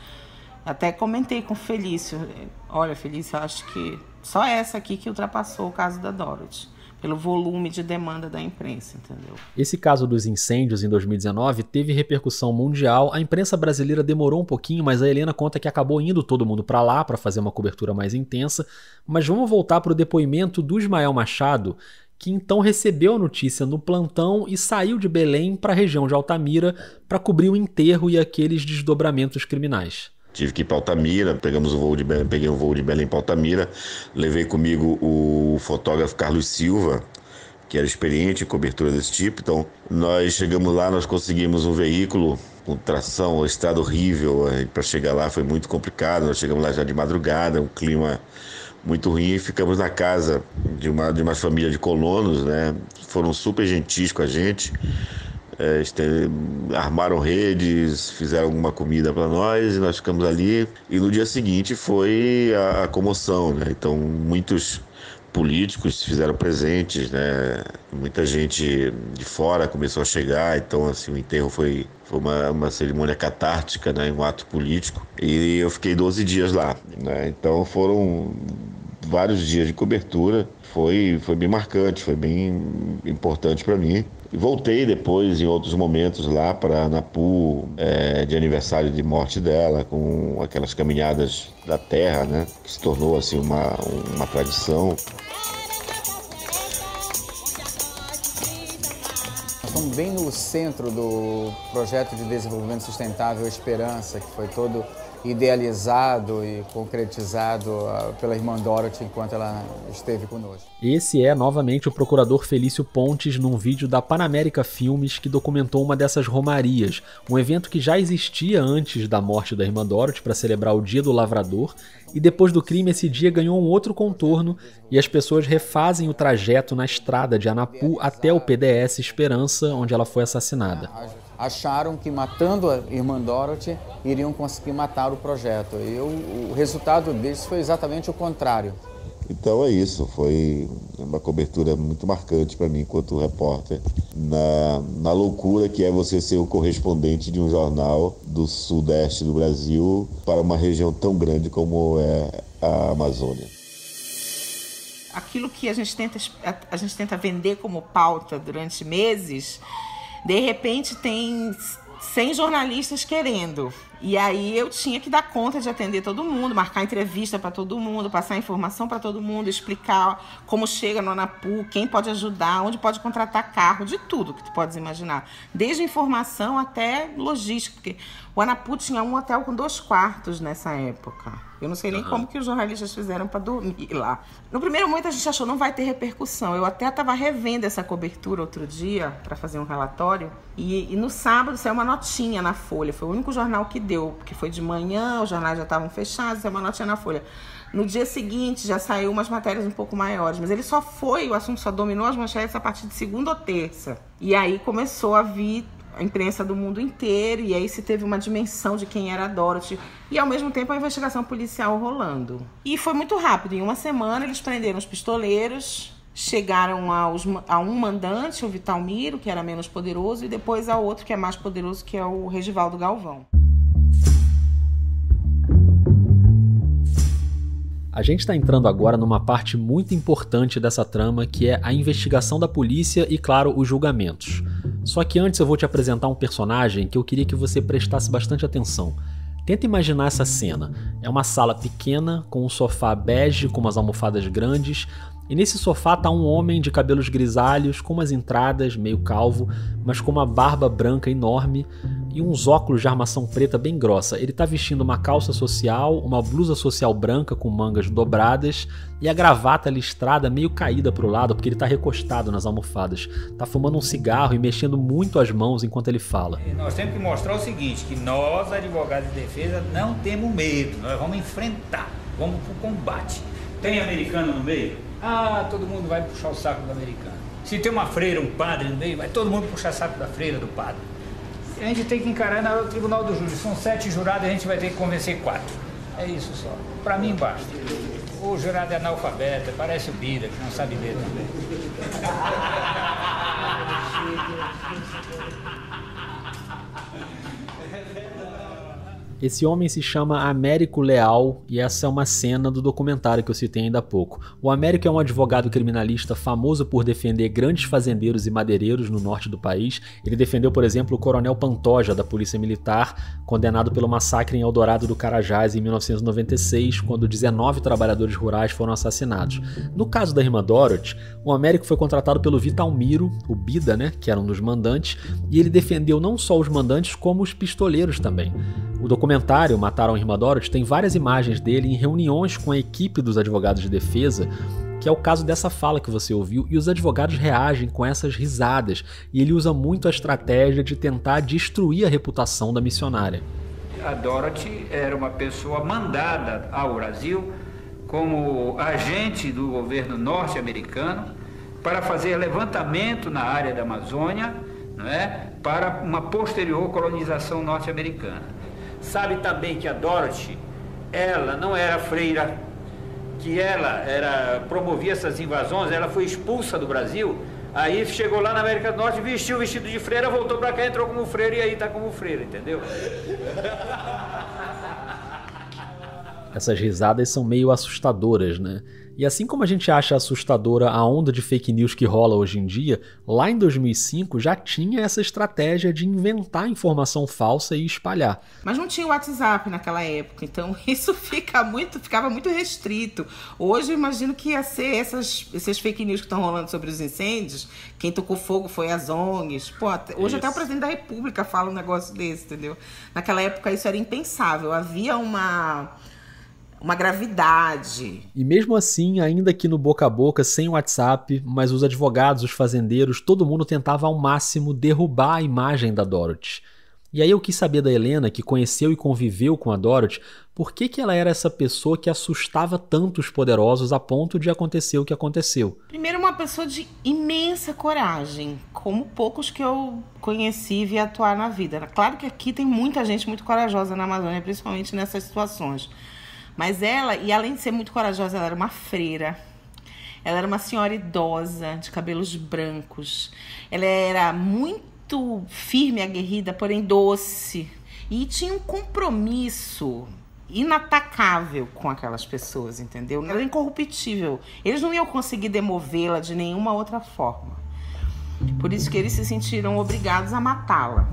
Speaker 3: Até comentei com o Felício, olha, Felício, eu acho que só essa aqui que ultrapassou o caso da Dorothy, pelo volume de demanda da imprensa, entendeu?
Speaker 1: Esse caso dos incêndios em 2019 teve repercussão mundial, a imprensa brasileira demorou um pouquinho, mas a Helena conta que acabou indo todo mundo para lá para fazer uma cobertura mais intensa. Mas vamos voltar para o depoimento do Ismael Machado, que então recebeu a notícia no plantão e saiu de Belém para a região de Altamira para cobrir o enterro e aqueles desdobramentos criminais.
Speaker 18: Tive que ir para Altamira, peguei um voo de Belém para Altamira, levei comigo o fotógrafo Carlos Silva, que era experiente em cobertura desse tipo. Então, nós chegamos lá, nós conseguimos um veículo com tração, estrada horrível, para chegar lá foi muito complicado. Nós chegamos lá já de madrugada, um clima muito ruim, e ficamos na casa de uma família de colonos, né? Foram super gentis com a gente. Armaram redes, fizeram alguma comida para nós e nós ficamos ali. E no dia seguinte foi a comoção, né? Então muitos políticos se fizeram presentes, né? Muita gente de fora começou a chegar. Então assim, o enterro foi uma cerimônia catártica, né? Um ato político. E eu fiquei 12 dias lá, né? Então foram vários dias de cobertura. Foi bem marcante, foi bem importante para mim. Voltei depois, em outros momentos, lá para Anapu, de aniversário de morte dela, com aquelas caminhadas da terra, né? Que se tornou assim, uma tradição.
Speaker 21: Nós estamos bem no centro do projeto de desenvolvimento sustentável Esperança, que foi todo idealizado e concretizado pela irmã Dorothy enquanto ela esteve conosco.
Speaker 1: Esse é novamente o procurador Felício Pontes num vídeo da Panamérica Filmes que documentou uma dessas romarias, um evento que já existia antes da morte da irmã Dorothy para celebrar o Dia do Lavrador, e depois do crime esse dia ganhou um outro contorno e as pessoas refazem o trajeto na estrada de Anapu até o PDS Esperança, onde ela foi assassinada.
Speaker 21: Acharam que matando a irmã Dorothy iriam conseguir matar o projeto. E o resultado disso foi exatamente o contrário.
Speaker 18: Então é isso, foi uma cobertura muito marcante para mim enquanto repórter, na loucura que é você ser o correspondente de um jornal do sudeste do Brasil para uma região tão grande como é a Amazônia.
Speaker 3: Aquilo que a gente tenta vender como pauta durante meses De repente tem 100 jornalistas querendo. E aí eu tinha que dar conta de atender todo mundo, marcar entrevista para todo mundo, passar informação para todo mundo, explicar como chega no ANAPU, quem pode ajudar, onde pode contratar carro, de tudo que tu podes imaginar. Desde informação até logística, porque o ANAPU tinha um hotel com 2 quartos nessa época. Eu não sei nem como que os jornalistas fizeram para dormir lá. No primeiro momento a gente achou não vai ter repercussão. Eu até estava revendo essa cobertura outro dia para fazer um relatório. E no sábado saiu uma notinha na Folha. Foi o único jornal que deu, porque foi de manhã, os jornais já estavam fechados, saiu uma notinha na Folha. No dia seguinte já saiu umas matérias um pouco maiores, mas o assunto só dominou as manchetes a partir de segunda ou terça. E aí começou a vir a imprensa do mundo inteiro, e aí se teve uma dimensão de quem era a Dorothy, e ao mesmo tempo a investigação policial rolando. E foi muito rápido, em uma semana eles prenderam os pistoleiros, chegaram a um mandante, o Vitalmiro, que era menos poderoso, e depois ao outro que é mais poderoso, que é o Regivaldo Galvão.
Speaker 1: A gente está entrando agora numa parte muito importante dessa trama, que é a investigação da polícia e, claro, os julgamentos. Só que antes eu vou te apresentar um personagem que eu queria que você prestasse bastante atenção. Tenta imaginar essa cena. É uma sala pequena, com um sofá bege com umas almofadas grandes, e nesse sofá tá um homem de cabelos grisalhos, com umas entradas, meio calvo, mas com uma barba branca enorme e uns óculos de armação preta bem grossa. Ele tá vestindo uma calça social, uma blusa social branca com mangas dobradas e a gravata listrada meio caída pro lado, porque ele tá recostado nas almofadas. Tá fumando um cigarro e mexendo muito as mãos enquanto ele fala.
Speaker 2: Nós temos que mostrar o seguinte, que nós, advogados de defesa, não temos medo, nós vamos enfrentar, vamos pro combate. Tem americano no meio? Ah, todo mundo vai puxar o saco do americano. Se tem uma freira, um padre no meio, vai todo mundo puxar o saco da freira, do padre. A gente tem que encarar no tribunal do júri. São 7 jurados e a gente vai ter que convencer 4. É isso só. Pra mim basta. O jurado é analfabeto, parece o Bira, que não sabe ler também.
Speaker 1: Esse homem se chama Américo Leal e essa é uma cena do documentário que eu citei ainda há pouco. O Américo é um advogado criminalista famoso por defender grandes fazendeiros e madeireiros no norte do país. Ele defendeu, por exemplo, o coronel Pantoja, da Polícia Militar, condenado pelo massacre em Eldorado do Carajás em 1996, quando 19 trabalhadores rurais foram assassinados. No caso da irmã Dorothy, o Américo foi contratado pelo Vitalmiro, o Bida, né, que era um dos mandantes, e ele defendeu não só os mandantes, como os pistoleiros também. O documentário Mataram a Irmã Dorothy tem várias imagens dele em reuniões com a equipe dos advogados de defesa, que é o caso dessa fala que você ouviu, e os advogados reagem com essas risadas, e ele usa muito a estratégia de tentar destruir a reputação da missionária.
Speaker 2: A Dorothy era uma pessoa mandada ao Brasil como agente do governo norte-americano para fazer levantamento na área da Amazônia, não é? Para uma posterior colonização norte-americana. Sabe também que a Dorothy, ela não era freira, que ela promovia essas invasões, ela foi expulsa do Brasil, aí chegou lá na América do Norte, vestiu o vestido de freira, voltou pra cá, entrou como freira e aí tá como freira, entendeu?
Speaker 1: Essas risadas são meio assustadoras, né? E assim como a gente acha assustadora a onda de fake news que rola hoje em dia, lá em 2005 já tinha essa estratégia de inventar informação falsa e espalhar.
Speaker 3: Mas não tinha WhatsApp naquela época, então isso ficava muito restrito. Hoje eu imagino que ia ser esses fake news que estão rolando sobre os incêndios, quem tocou fogo foi as ONGs. Pô, hoje até o presidente da República fala um negócio desse, entendeu? Naquela época isso era impensável, havia uma gravidade.
Speaker 1: E mesmo assim, ainda que no boca a boca, sem WhatsApp, mas os advogados, os fazendeiros, todo mundo tentava ao máximo derrubar a imagem da Dorothy. E aí eu quis saber da Helena, que conheceu e conviveu com a Dorothy, por que ela era essa pessoa que assustava tanto os poderosos a ponto de acontecer o que aconteceu.
Speaker 3: Primeiro, uma pessoa de imensa coragem, como poucos que eu conheci e vi atuar na vida. Claro que aqui tem muita gente muito corajosa na Amazônia, principalmente nessas situações. Mas ela, e além de ser muito corajosa, ela era uma freira. Ela era uma senhora idosa, de cabelos brancos. Ela era muito firme e aguerrida, porém doce. E tinha um compromisso inatacável com aquelas pessoas, entendeu? Ela era incorruptível. Eles não iam conseguir demovê-la de nenhuma outra forma. Por isso que eles se sentiram obrigados a matá-la.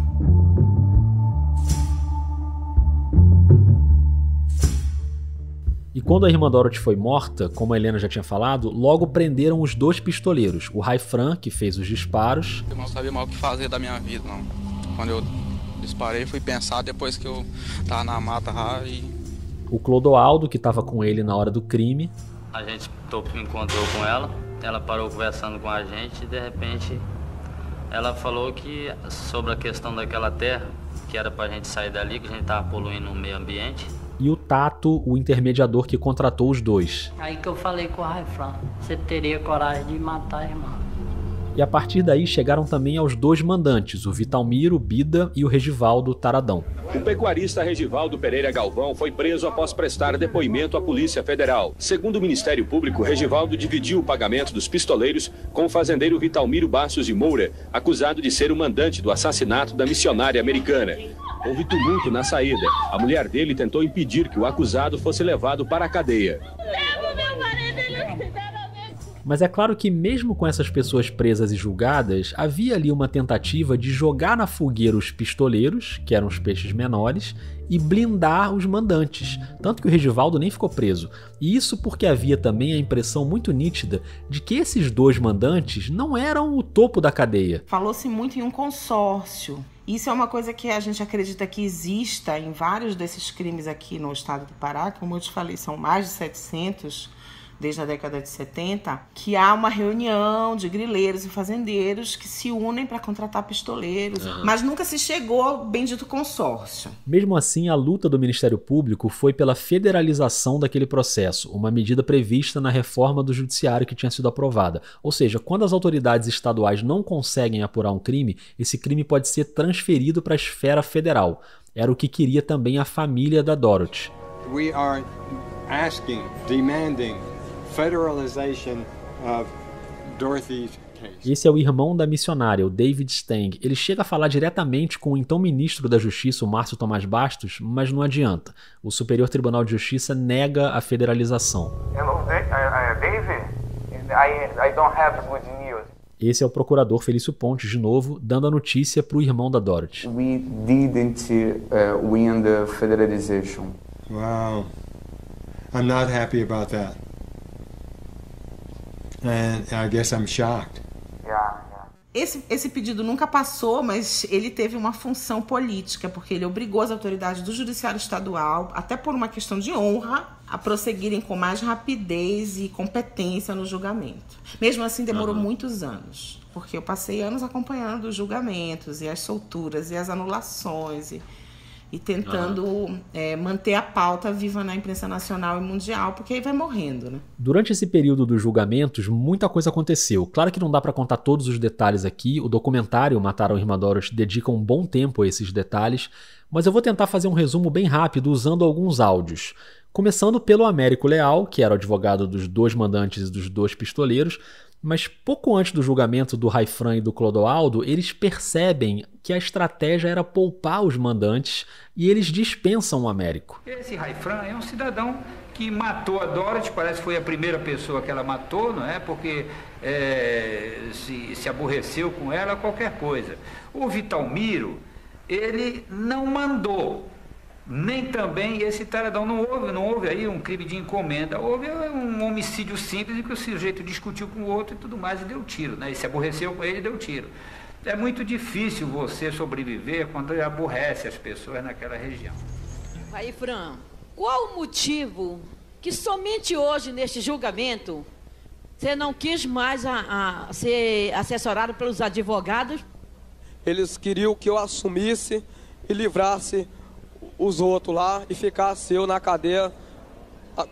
Speaker 1: E quando a irmã Dorothy foi morta, como a Helena já tinha falado, logo prenderam os 2 pistoleiros. O Raifran, que fez os disparos.
Speaker 5: Eu não sabia mais o que fazer da minha vida, não. Quando eu disparei, fui pensar depois que eu tava na mata lá e...
Speaker 1: O Clodoaldo, que estava com ele na hora do crime.
Speaker 22: A gente encontrou com ela parou conversando com a gente e de repente ela falou que sobre a questão daquela terra, que era pra gente sair dali, que a gente tava poluindo o meio ambiente.
Speaker 1: E o Tato, o intermediador que contratou os 2.
Speaker 23: Aí que eu falei com o Raifran, você teria coragem de matar a irmã.
Speaker 1: E a partir daí chegaram também aos 2 mandantes, o Vitalmiro Bida e o Regivaldo Taradão.
Speaker 14: O pecuarista Regivaldo Pereira Galvão foi preso após prestar depoimento à Polícia Federal. Segundo o Ministério Público, Regivaldo dividiu o pagamento dos pistoleiros com o fazendeiro Vitalmiro Bastos de Moura, acusado de ser o mandante do assassinato da missionária americana. Houve tumulto na saída. A mulher dele tentou impedir que o acusado fosse levado para a cadeia.
Speaker 1: Mas é claro que mesmo com essas pessoas presas e julgadas, havia ali uma tentativa de jogar na fogueira os pistoleiros, que eram os peixes menores, e blindar os mandantes. Tanto que o Regivaldo nem ficou preso. E isso porque havia também a impressão muito nítida de que esses 2 mandantes não eram o topo da cadeia.
Speaker 3: Falou-se muito em um consórcio. Isso é uma coisa que a gente acredita que exista em vários desses crimes aqui no estado do Pará. Como eu te falei, são mais de 700 desde a década de 70, que há uma reunião de grileiros e fazendeiros que se unem para contratar pistoleiros, mas nunca se chegou ao bendito consórcio.
Speaker 1: Mesmo assim, a luta do Ministério Público foi pela federalização daquele processo, uma medida prevista na reforma do judiciário que tinha sido aprovada. Ou seja, quando as autoridades estaduais não conseguem apurar um crime, esse crime pode ser transferido para a esfera federal. Era o que queria também a família da Dorothy.
Speaker 24: We are asking, demanding federalization of Dorothy's case.
Speaker 1: Esse é o irmão da missionária, o David Stang. Ele chega a falar diretamente com o então ministro da Justiça, o Márcio Tomás Bastos, mas não adianta. O Superior Tribunal de Justiça nega a federalização.
Speaker 25: Hello, David. I don't have good news.
Speaker 1: Esse é o procurador Felício Pontes, de novo, dando a notícia para o irmão da Dorothy.
Speaker 17: We didn't win the federalization.
Speaker 24: Wow. I'm not happy about that. And I guess I'm shocked.
Speaker 3: Esse pedido nunca passou, mas ele teve uma função política, porque ele obrigou as autoridades do Judiciário Estadual, até por uma questão de honra, a prosseguirem com mais rapidez e competência no julgamento. Mesmo assim, demorou muitos anos, porque eu passei anos acompanhando os julgamentos, e as solturas, e as anulações, e tentando manter a pauta viva na imprensa nacional e mundial, porque aí vai morrendo, né?
Speaker 1: Durante esse período dos julgamentos, muita coisa aconteceu. Claro que não dá para contar todos os detalhes aqui, o documentário Mataram a Irmã Dorothy dedica um bom tempo a esses detalhes, mas eu vou tentar fazer um resumo bem rápido usando alguns áudios. Começando pelo Américo Leal, que era o advogado dos 2 mandantes e dos 2 pistoleiros, mas pouco antes do julgamento do Raifran e do Clodoaldo, eles percebem que a estratégia era poupar os mandantes e eles dispensam o Américo.
Speaker 2: Esse Raifran é um cidadão que matou a Dorothy, parece que foi a primeira pessoa que ela matou, não é? Porque se aborreceu com ela, qualquer coisa. O Vitalmiro, ele não mandou. Nem também esse taradão, não houve aí um crime de encomenda, houve um homicídio simples em que o sujeito discutiu com o outro e tudo mais e deu tiro, né? E se aborreceu com ele e deu tiro. É muito difícil você sobreviver quando aborrece as pessoas naquela região.
Speaker 26: Aí, Fran, qual o motivo que somente hoje, neste julgamento, você não quis mais ser assessorado pelos advogados?
Speaker 27: Eles queriam que eu assumisse e livrasse os outros lá e ficasse eu na cadeia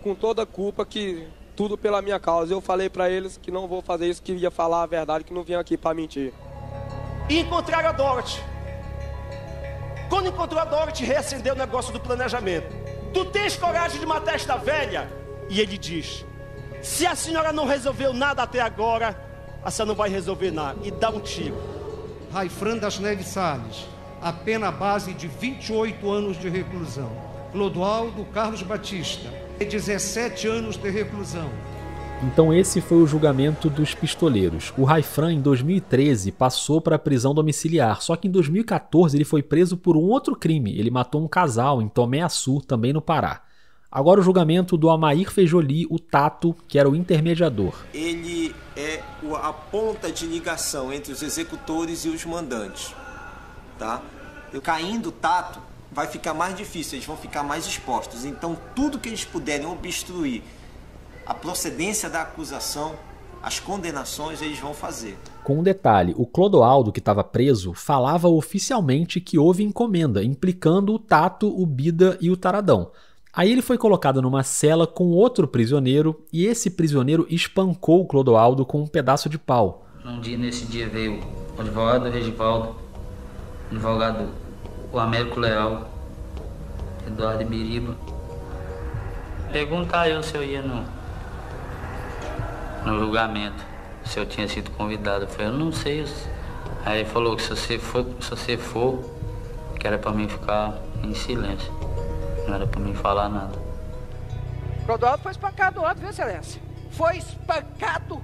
Speaker 27: com toda a culpa, que tudo pela minha causa. Eu falei para eles que não vou fazer isso, que ia falar a verdade, que não vim aqui para mentir.
Speaker 28: E encontraram a Dorothy. Quando encontrou a Dorothy, reacendeu o negócio do planejamento. Tu tens coragem de matar esta velha? E ele diz: se a senhora não resolveu nada até agora, a senhora não vai resolver nada. E dá um tiro.
Speaker 9: Raifran das Neves Salles, a pena base de 28 anos de reclusão. Clodoaldo Carlos Batista, 17 anos de reclusão.
Speaker 1: Então esse foi o julgamento dos pistoleiros. O Raifran, em 2013, passou para a prisão domiciliar, só que em 2014 ele foi preso por um outro crime. Ele matou um casal em Tomé Açu, também no Pará. Agora o julgamento do Amair Fejoli, o Tato, que era o intermediador.
Speaker 6: Ele é a ponta de ligação entre os executores e os mandantes. Tá? Caindo o Tato, vai ficar mais difícil, eles vão ficar mais expostos. Então tudo que eles puderem obstruir a procedência da acusação, as condenações, eles vão fazer.
Speaker 1: Com um detalhe, o Clodoaldo, que estava preso, falava oficialmente que houve encomenda, implicando o Tato, o Bida e o Taradão. Aí ele foi colocado numa cela com outro prisioneiro e esse prisioneiro espancou o Clodoaldo com um pedaço de pau.
Speaker 22: Nesse dia veio o advogado Regivaldo, o advogado o Américo Leal, Eduardo Ibiriba. Perguntar eu se eu ia no julgamento, se eu tinha sido convidado. Eu falei, eu não sei. Aí ele falou que se você for, que era pra mim ficar em silêncio. Não era pra mim falar nada.
Speaker 7: Clodoaldo foi espancado ontem, viu, excelência? Foi espancado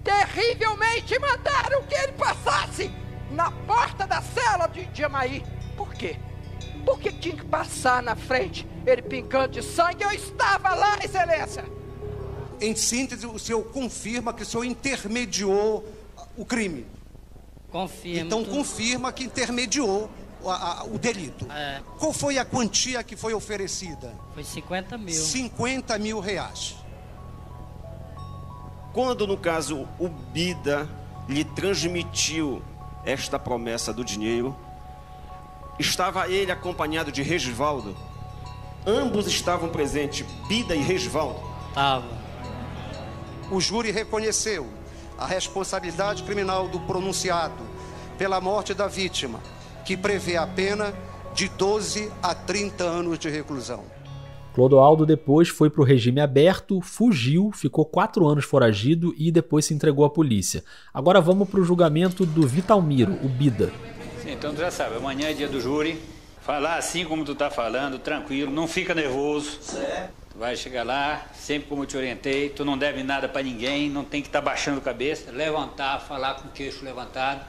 Speaker 7: terrivelmente. Mandaram que ele passasse na porta da cela de Amair. Por quê? Porque tinha que passar na frente, ele pingando de sangue. Eu estava lá, excelência.
Speaker 9: Em síntese, o senhor confirma que o senhor intermediou o crime?
Speaker 23: Confirmo.
Speaker 9: Então confirma que intermediou o delito.
Speaker 23: É.
Speaker 9: Qual foi a quantia que foi oferecida?
Speaker 23: Foi 50 mil.
Speaker 9: 50 mil reais.
Speaker 28: Quando, no caso, o Bida lhe transmitiu esta promessa do dinheiro, estava ele acompanhado de Regivaldo? Ambos estavam presentes, Bida e Regivaldo?
Speaker 23: Estava.
Speaker 9: O júri reconheceu a responsabilidade criminal do pronunciado pela morte da vítima, que prevê a pena de 12 a 30 anos de reclusão.
Speaker 1: Clodoaldo depois foi para o regime aberto, fugiu, ficou 4 anos foragido e depois se entregou à polícia. Agora vamos para o julgamento do Vitalmiro, o Bida.
Speaker 8: Sim, então tu já sabe, amanhã é dia do júri. Falar assim como tu tá falando, tranquilo, não fica nervoso.
Speaker 6: Certo.
Speaker 8: Tu vai chegar lá, sempre como eu te orientei, tu não deve nada para ninguém, não tem que estar baixando a cabeça. Levantar, falar com o queixo levantado.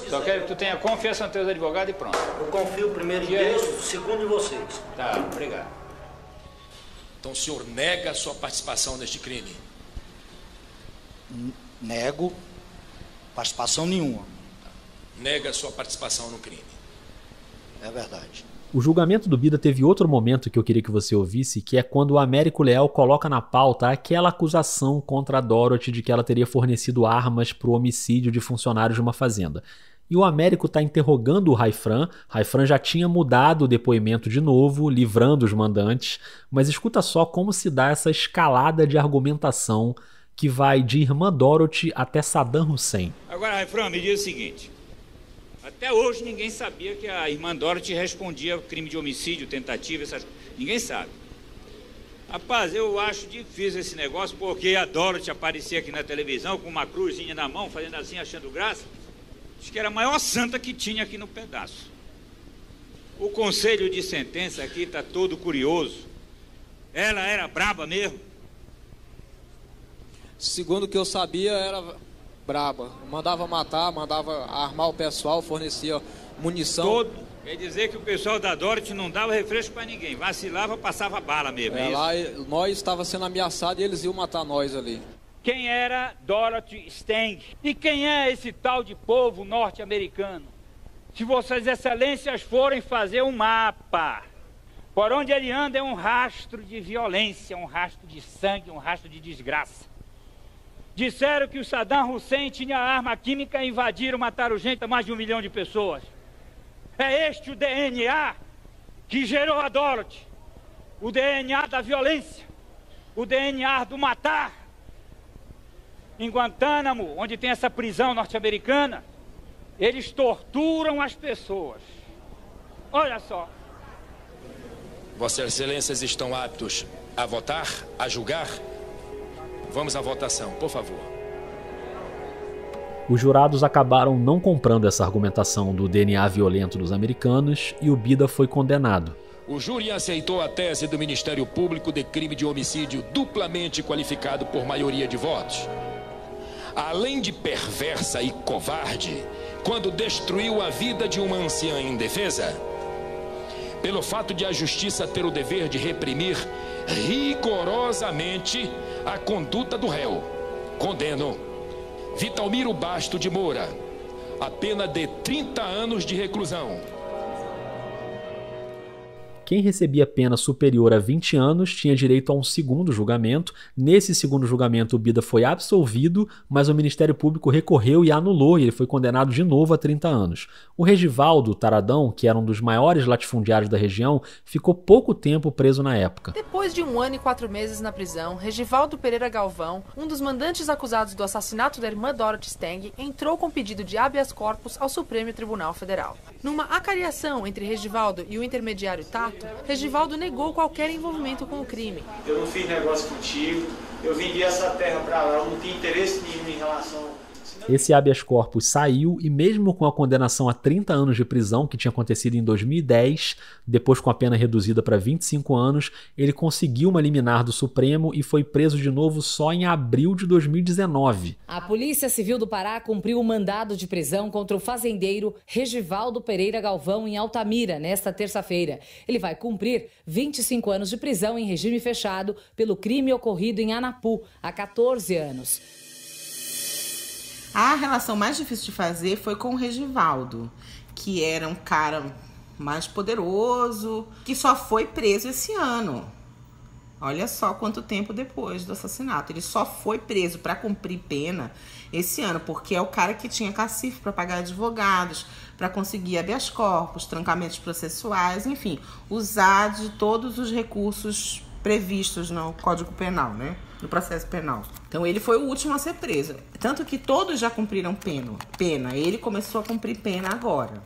Speaker 8: Só quero que tu tenha confiança nos teus advogados e pronto.
Speaker 10: Eu confio primeiro em Deus, segundo em vocês.
Speaker 8: Tá, obrigado.
Speaker 11: Então o senhor nega a sua participação neste crime?
Speaker 10: Nego participação nenhuma.
Speaker 11: Nega a sua participação no crime?
Speaker 10: É verdade.
Speaker 1: O julgamento do Bida teve outro momento que eu queria que você ouvisse, que é quando o Américo Leal coloca na pauta aquela acusação contra a Dorothy de que ela teria fornecido armas para o homicídio de funcionários de uma fazenda. E o Américo está interrogando o Raifran. Raifran já tinha mudado o depoimento de novo, livrando os mandantes, mas escuta só como se dá essa escalada de argumentação que vai de irmã Dorothy até Saddam Hussein.
Speaker 8: Agora, Raifran, me diz o seguinte. Até hoje ninguém sabia que a irmã Dorothy respondia ao crime de homicídio, tentativa, essas coisas. Ninguém sabe. Rapaz, eu acho difícil esse negócio, porque a Dorothy aparecia aqui na televisão com uma cruzinha na mão, fazendo assim, achando graça. Acho que era a maior santa que tinha aqui no pedaço. O conselho de sentença aqui está todo curioso. Ela era braba mesmo?
Speaker 27: Segundo o que eu sabia, era braba. Mandava matar, mandava armar o pessoal, fornecia munição.
Speaker 8: Quer dizer que o pessoal da Dorothy não dava refresco para ninguém. Vacilava, passava bala mesmo.
Speaker 27: Lá nós estávamos sendo ameaçados e eles iam matar nós ali.
Speaker 8: Quem era Dorothy Stang? E quem é esse tal de povo norte-americano? Se vossas excelências forem fazer um mapa, por onde ele anda é um rastro de violência, um rastro de sangue, um rastro de desgraça. Disseram que o Saddam Hussein tinha arma química e invadiram, mataram gente, mais de 1 milhão de pessoas. É este o DNA que gerou a Dorothy. O DNA da violência. O DNA do matar. Em Guantánamo, onde tem essa prisão norte-americana, eles torturam as pessoas. Olha só.
Speaker 11: Vossas Excelências estão aptos a votar, a julgar? Vamos à votação, por favor.
Speaker 1: Os jurados acabaram não comprando essa argumentação do DNA violento dos americanos e o Bida foi condenado.
Speaker 11: O júri aceitou a tese do Ministério Público de crime de homicídio duplamente qualificado por maioria de votos. Além de perversa e covarde, quando destruiu a vida de uma anciã indefesa, pelo fato de a justiça ter o dever de reprimir rigorosamente a conduta do réu, condeno Vitalmiro Basto de Moura a pena de 30 anos de reclusão.
Speaker 1: Quem recebia pena superior a 20 anos tinha direito a um segundo julgamento. Nesse segundo julgamento, o Bida foi absolvido, mas o Ministério Público recorreu e anulou, e ele foi condenado de novo a 30 anos. O Regivaldo Taradão, que era um dos maiores latifundiários da região, ficou pouco tempo preso na época.
Speaker 4: Depois de 1 ano e 4 meses na prisão, Regivaldo Pereira Galvão, um dos mandantes acusados do assassinato da irmã Dorothy Stang, entrou com pedido de habeas corpus ao Supremo Tribunal Federal. Numa acariação entre Regivaldo e o intermediário Tato, Regivaldo negou qualquer envolvimento com o crime.
Speaker 12: Eu não fiz negócio contigo, eu vendi essa terra para lá, eu não tinha interesse nenhum em relação...
Speaker 1: Esse habeas corpus saiu e mesmo com a condenação a 30 anos de prisão, que tinha acontecido em 2010, depois com a pena reduzida para 25 anos, ele conseguiu uma liminar do Supremo e foi preso de novo só em abril de 2019.
Speaker 13: A Polícia Civil do Pará cumpriu o mandado de prisão contra o fazendeiro Regivaldo Pereira Galvão em Altamira, nesta terça-feira. Ele vai cumprir 25 anos de prisão em regime fechado pelo crime ocorrido em Anapu, há 14 anos.
Speaker 3: A relação mais difícil de fazer foi com o Regivaldo, que era um cara mais poderoso, que só foi preso esse ano. Olha só quanto tempo depois do assassinato. Ele só foi preso para cumprir pena esse ano, porque é o cara que tinha cacife para pagar advogados, para conseguir habeas corpus, trancamentos processuais, enfim, usar de todos os recursos previstos no Código Penal, né? No processo penal. Então ele foi o último a ser preso. Tanto que todos já cumpriram pena. Ele começou a cumprir pena agora.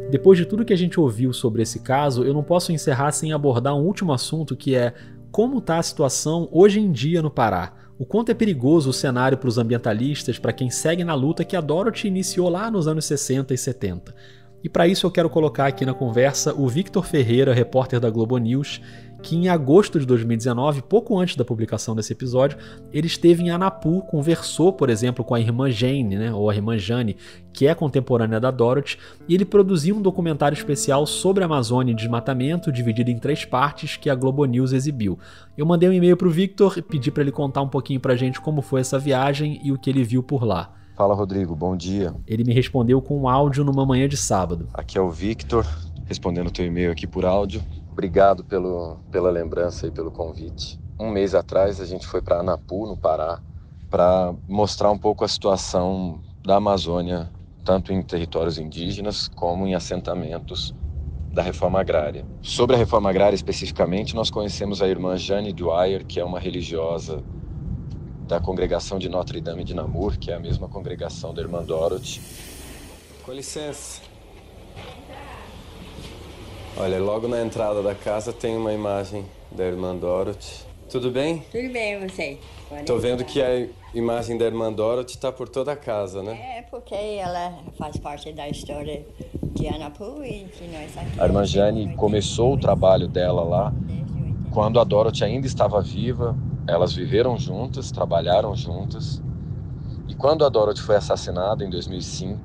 Speaker 1: Depois de tudo que a gente ouviu sobre esse caso, eu não posso encerrar sem abordar um último assunto, que é como está a situação hoje em dia no Pará. O quanto é perigoso o cenário para os ambientalistas, para quem segue na luta que a Dorothy iniciou lá nos anos 60 e 70. E para isso eu quero colocar aqui na conversa o Victor Ferreira, repórter da Globo News, que em agosto de 2019, pouco antes da publicação desse episódio, ele esteve em Anapu, conversou, por exemplo, com a irmã Jane, né, ou a irmã Jane, que é contemporânea da Dorothy, e ele produziu um documentário especial sobre a Amazônia e desmatamento, dividido em 3 partes, que a Globo News exibiu. Eu mandei um e-mail para o Victor e pedi para ele contar um pouquinho para a gente como foi essa viagem e o que ele viu por lá.
Speaker 15: Fala, Rodrigo, bom dia.
Speaker 1: Ele me respondeu com um áudio numa manhã de sábado.
Speaker 15: Aqui é o Victor, respondendo o teu e-mail aqui por áudio. Obrigado pela lembrança e pelo convite. Um mês atrás a gente foi para Anapu, no Pará, para mostrar um pouco a situação da Amazônia, tanto em territórios indígenas como em assentamentos da reforma agrária. Sobre a reforma agrária especificamente, nós conhecemos a irmã Jane Dwyer, que é uma religiosa da congregação de Notre Dame de Namur, que é a mesma congregação da irmã Dorothy.
Speaker 16: Com licença. Olha, logo na entrada da casa tem uma imagem da irmã Dorothy. Tudo bem?
Speaker 19: Tudo bem, você?
Speaker 16: Tô vendo que a imagem da irmã Dorothy tá por toda a casa, né?
Speaker 19: É, porque ela faz parte da história de Anapu e de nós aqui.
Speaker 15: A irmã Jane começou o trabalho dela lá quando a Dorothy ainda estava viva. Elas viveram juntas, trabalharam juntas. E quando a Dorothy foi assassinada em 2005,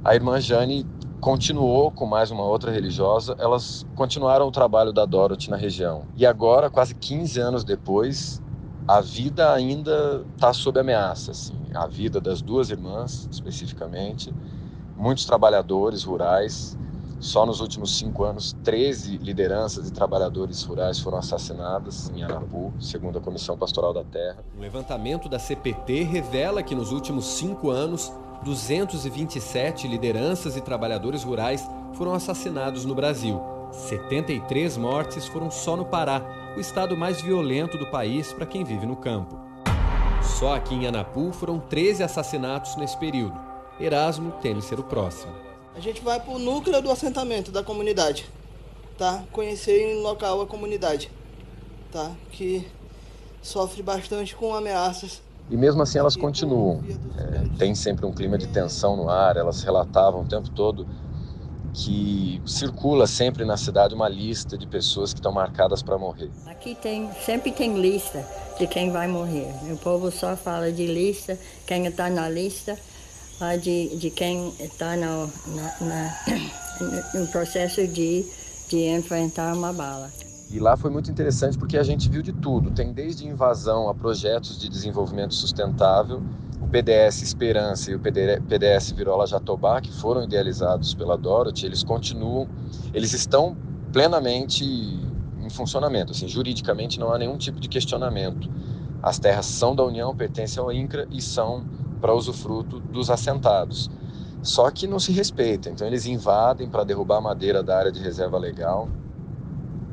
Speaker 15: a irmã Jane continuou com mais uma outra religiosa. Elas continuaram o trabalho da Dorothy na região. E agora, quase 15 anos depois, a vida ainda está sob ameaça. Assim. A vida das duas irmãs, especificamente. Muitos trabalhadores rurais. Só nos últimos 5 anos, 13 lideranças e trabalhadores rurais foram assassinadas em Anapu, segundo a Comissão Pastoral da Terra.
Speaker 20: Um levantamento da CPT revela que nos últimos 5 anos, 227 lideranças e trabalhadores rurais foram assassinados no Brasil. 73 mortes foram só no Pará, o estado mais violento do país para quem vive no campo. Só aqui em Anapu foram 13 assassinatos nesse período. Erasmo teme ser o próximo.
Speaker 21: A gente vai para o núcleo do assentamento da comunidade, tá? Conhecer em local a comunidade, tá? Que sofre bastante com ameaças
Speaker 15: E mesmo assim elas continuam. Tem sempre um clima de tensão no ar, elas relatavam o tempo todo que circula sempre na cidade uma lista de pessoas que estão marcadas para morrer.
Speaker 19: Aqui sempre tem lista de quem vai morrer. O povo só fala de lista, quem está na lista, de quem está no processo de enfrentar uma bala.
Speaker 15: E lá foi muito interessante porque a gente viu de tudo. Tem desde invasão a projetos de desenvolvimento sustentável, o PDS Esperança e o PDS Virola Jatobá, que foram idealizados pela Dorothy, eles estão plenamente em funcionamento. Assim, juridicamente não há nenhum tipo de questionamento. As terras são da União, pertencem ao INCRA e são para usufruto dos assentados. Só que não se respeita, então eles invadem para derrubar a madeira da área de reserva legal,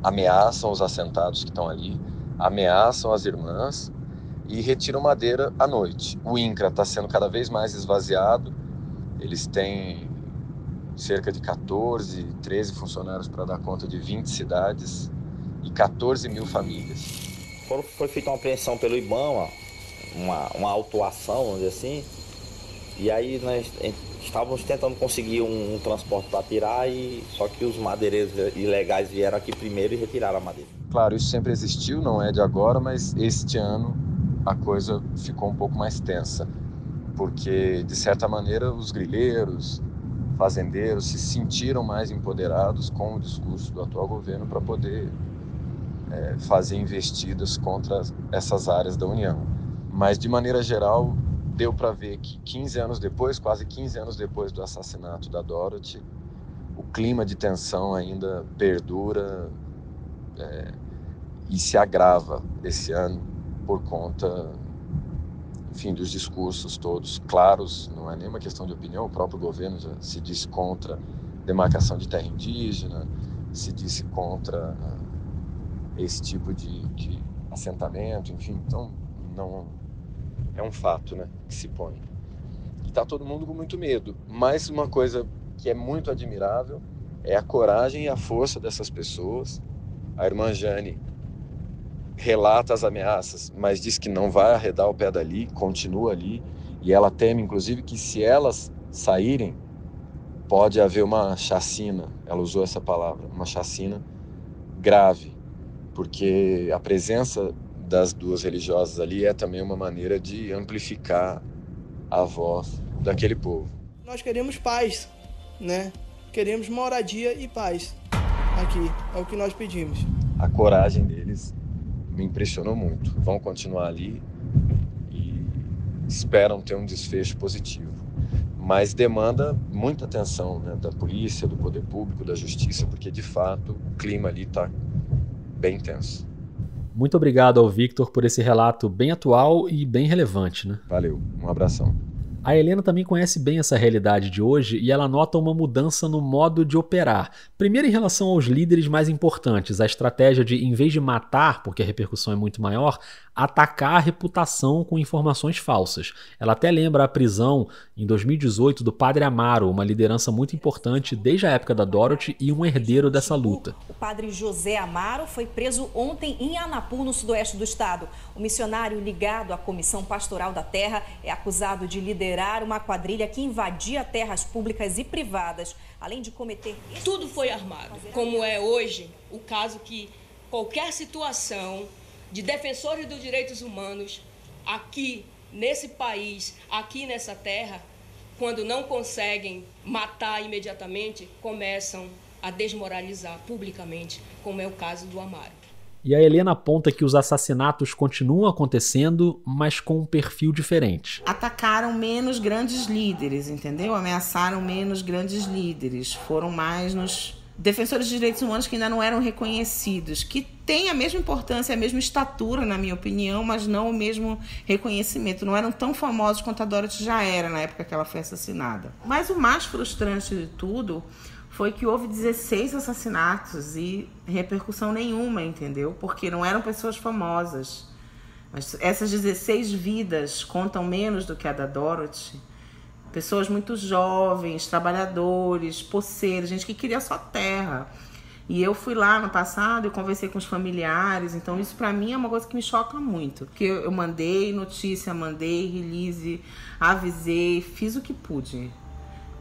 Speaker 15: ameaçam os assentados que estão ali, ameaçam as irmãs e retiram madeira à noite. O INCRA está sendo cada vez mais esvaziado, eles têm cerca de 14, 13 funcionários para dar conta de 20 cidades e 14 mil famílias.
Speaker 2: Foi feita uma apreensão pelo IBAMA, uma autuação, vamos dizer assim, e aí nós estávamos tentando conseguir um transporte para tirar, só que os madeireiros ilegais vieram aqui primeiro e retiraram a madeira.
Speaker 15: Claro, isso sempre existiu, não é de agora, mas este ano a coisa ficou um pouco mais tensa, porque de certa maneira os grileiros, fazendeiros se sentiram mais empoderados com o discurso do atual governo para poder fazer investidas contra essas áreas da União. Mas de maneira geral deu para ver que 15 anos depois, quase 15 anos depois do assassinato da Dorothy, o clima de tensão ainda perdura e se agrava esse ano por conta, enfim, dos discursos todos claros. Não é nenhuma questão de opinião, o próprio governo já se disse contra demarcação de terra indígena, se disse contra esse tipo de assentamento, enfim, então não é um fato, né, que se põe. E está todo mundo com muito medo. Mas uma coisa que é muito admirável é a coragem e a força dessas pessoas. A irmã Jane relata as ameaças, mas diz que não vai arredar o pé dali, continua ali, e ela teme, inclusive, que se elas saírem, pode haver uma chacina, ela usou essa palavra, uma chacina grave, porque a presença das duas religiosas ali é também uma maneira de amplificar a voz daquele povo.
Speaker 21: Nós queremos paz, né? Queremos moradia e paz aqui, é o que nós pedimos.
Speaker 15: A coragem deles me impressionou muito. Vão continuar ali e esperam ter um desfecho positivo. Mas demanda muita atenção, né, da polícia, do poder público, da justiça, porque de fato o clima ali está bem tenso.
Speaker 1: Muito obrigado ao Victor por esse relato bem atual e bem relevante, né?
Speaker 15: Valeu, um abração.
Speaker 1: A Helena também conhece bem essa realidade de hoje e ela nota uma mudança no modo de operar. Primeiro, em relação aos líderes mais importantes, a estratégia de, em vez de matar, porque a repercussão é muito maior, atacar a reputação com informações falsas. Ela até lembra a prisão, em 2018, do Padre Amaro, uma liderança muito importante desde a época da Dorothy e um herdeiro dessa luta.
Speaker 5: O padre José Amaro foi preso ontem em Anapu, no sudoeste do estado. O missionário ligado à Comissão Pastoral da Terra é acusado de liderar uma quadrilha que invadia terras públicas e privadas, além de cometer...
Speaker 14: Tudo foi armado, como é hoje o caso que qualquer situação de defensores dos direitos humanos aqui nesse país, aqui nessa terra, quando não conseguem matar imediatamente, começam a desmoralizar publicamente, como é o caso do Amaro.
Speaker 1: E a Helena aponta que os assassinatos continuam acontecendo, mas com um perfil diferente.
Speaker 3: Atacaram menos grandes líderes, entendeu? Ameaçaram menos grandes líderes. Foram mais nos defensores de direitos humanos que ainda não eram reconhecidos, que têm a mesma importância, a mesma estatura, na minha opinião, mas não o mesmo reconhecimento. Não eram tão famosos quanto a Dorothy já era na época que ela foi assassinada. Mas o mais frustrante de tudo foi que houve 16 assassinatos e repercussão nenhuma, entendeu? Porque não eram pessoas famosas. Mas essas 16 vidas contam menos do que a da Dorothy. Pessoas muito jovens, trabalhadores, poceiros, gente que queria só terra. E eu fui lá no passado e conversei com os familiares, então isso pra mim é uma coisa que me choca muito. Porque eu mandei notícia, mandei release, avisei, fiz o que pude,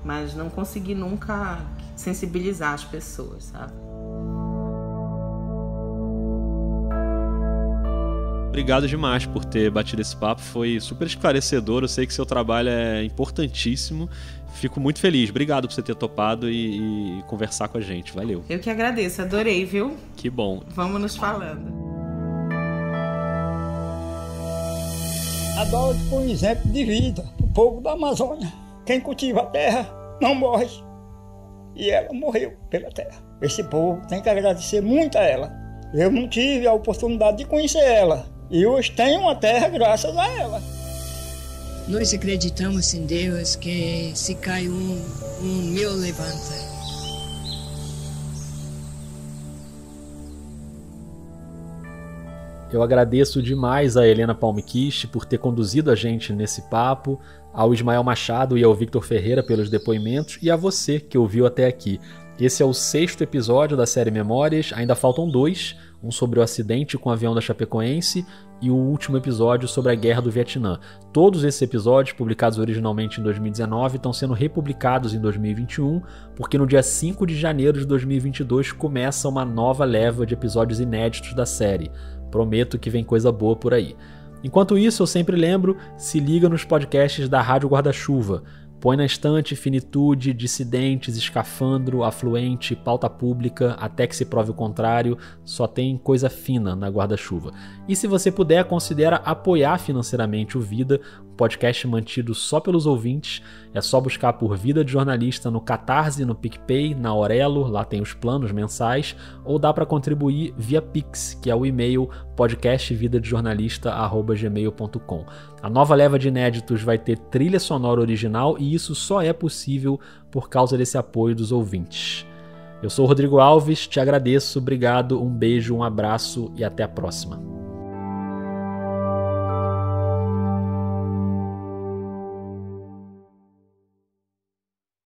Speaker 3: mas não consegui nunca sensibilizar as pessoas, sabe?
Speaker 1: Obrigado demais por ter batido esse papo, foi super esclarecedor, eu sei que seu trabalho é importantíssimo, fico muito feliz, obrigado por você ter topado e conversar com a gente, valeu.
Speaker 3: Eu que agradeço, adorei, viu?
Speaker 1: Que bom.
Speaker 3: Vamos nos falando.
Speaker 7: A Dorothy foi um exemplo de vida, o povo da Amazônia, quem cultiva a terra não morre, e ela morreu pela terra. Esse povo tem que agradecer muito a ela, eu não tive a oportunidade de conhecer ela, e hoje tenho uma terra graças a ela.
Speaker 17: Nós acreditamos em Deus que se cai meu levanta.
Speaker 1: Eu agradeço demais a Helena Palmquist por ter conduzido a gente nesse papo, ao Ismael Machado e ao Victor Ferreira pelos depoimentos e a você que ouviu até aqui. Esse é o 6º episódio da série Memórias, ainda faltam 2, um sobre o acidente com o avião da Chapecoense e o último episódio sobre a Guerra do Vietnã. Todos esses episódios, publicados originalmente em 2019, estão sendo republicados em 2021, porque no dia 5 de janeiro de 2022 começa uma nova leva de episódios inéditos da série. Prometo que vem coisa boa por aí. Enquanto isso, eu sempre lembro, se liga nos podcasts da Rádio Guarda-Chuva. Põe na estante Finitude, Dissidentes, Escafandro, Afluente, Pauta Pública, Até que se prove o contrário, só tem coisa fina na Guarda-Chuva. E se você puder, considera apoiar financeiramente o Vida, um podcast mantido só pelos ouvintes. É só buscar por Vida de Jornalista no Catarse, no PicPay, na Aurelo, lá tem os planos mensais, ou dá para contribuir via Pix, que é o e-mail podcastvidadejornalista@gmail.com. A nova leva de inéditos vai ter trilha sonora original e isso só é possível por causa desse apoio dos ouvintes. Eu sou o Rodrigo Alves, te agradeço, obrigado, um beijo, um abraço e até a próxima.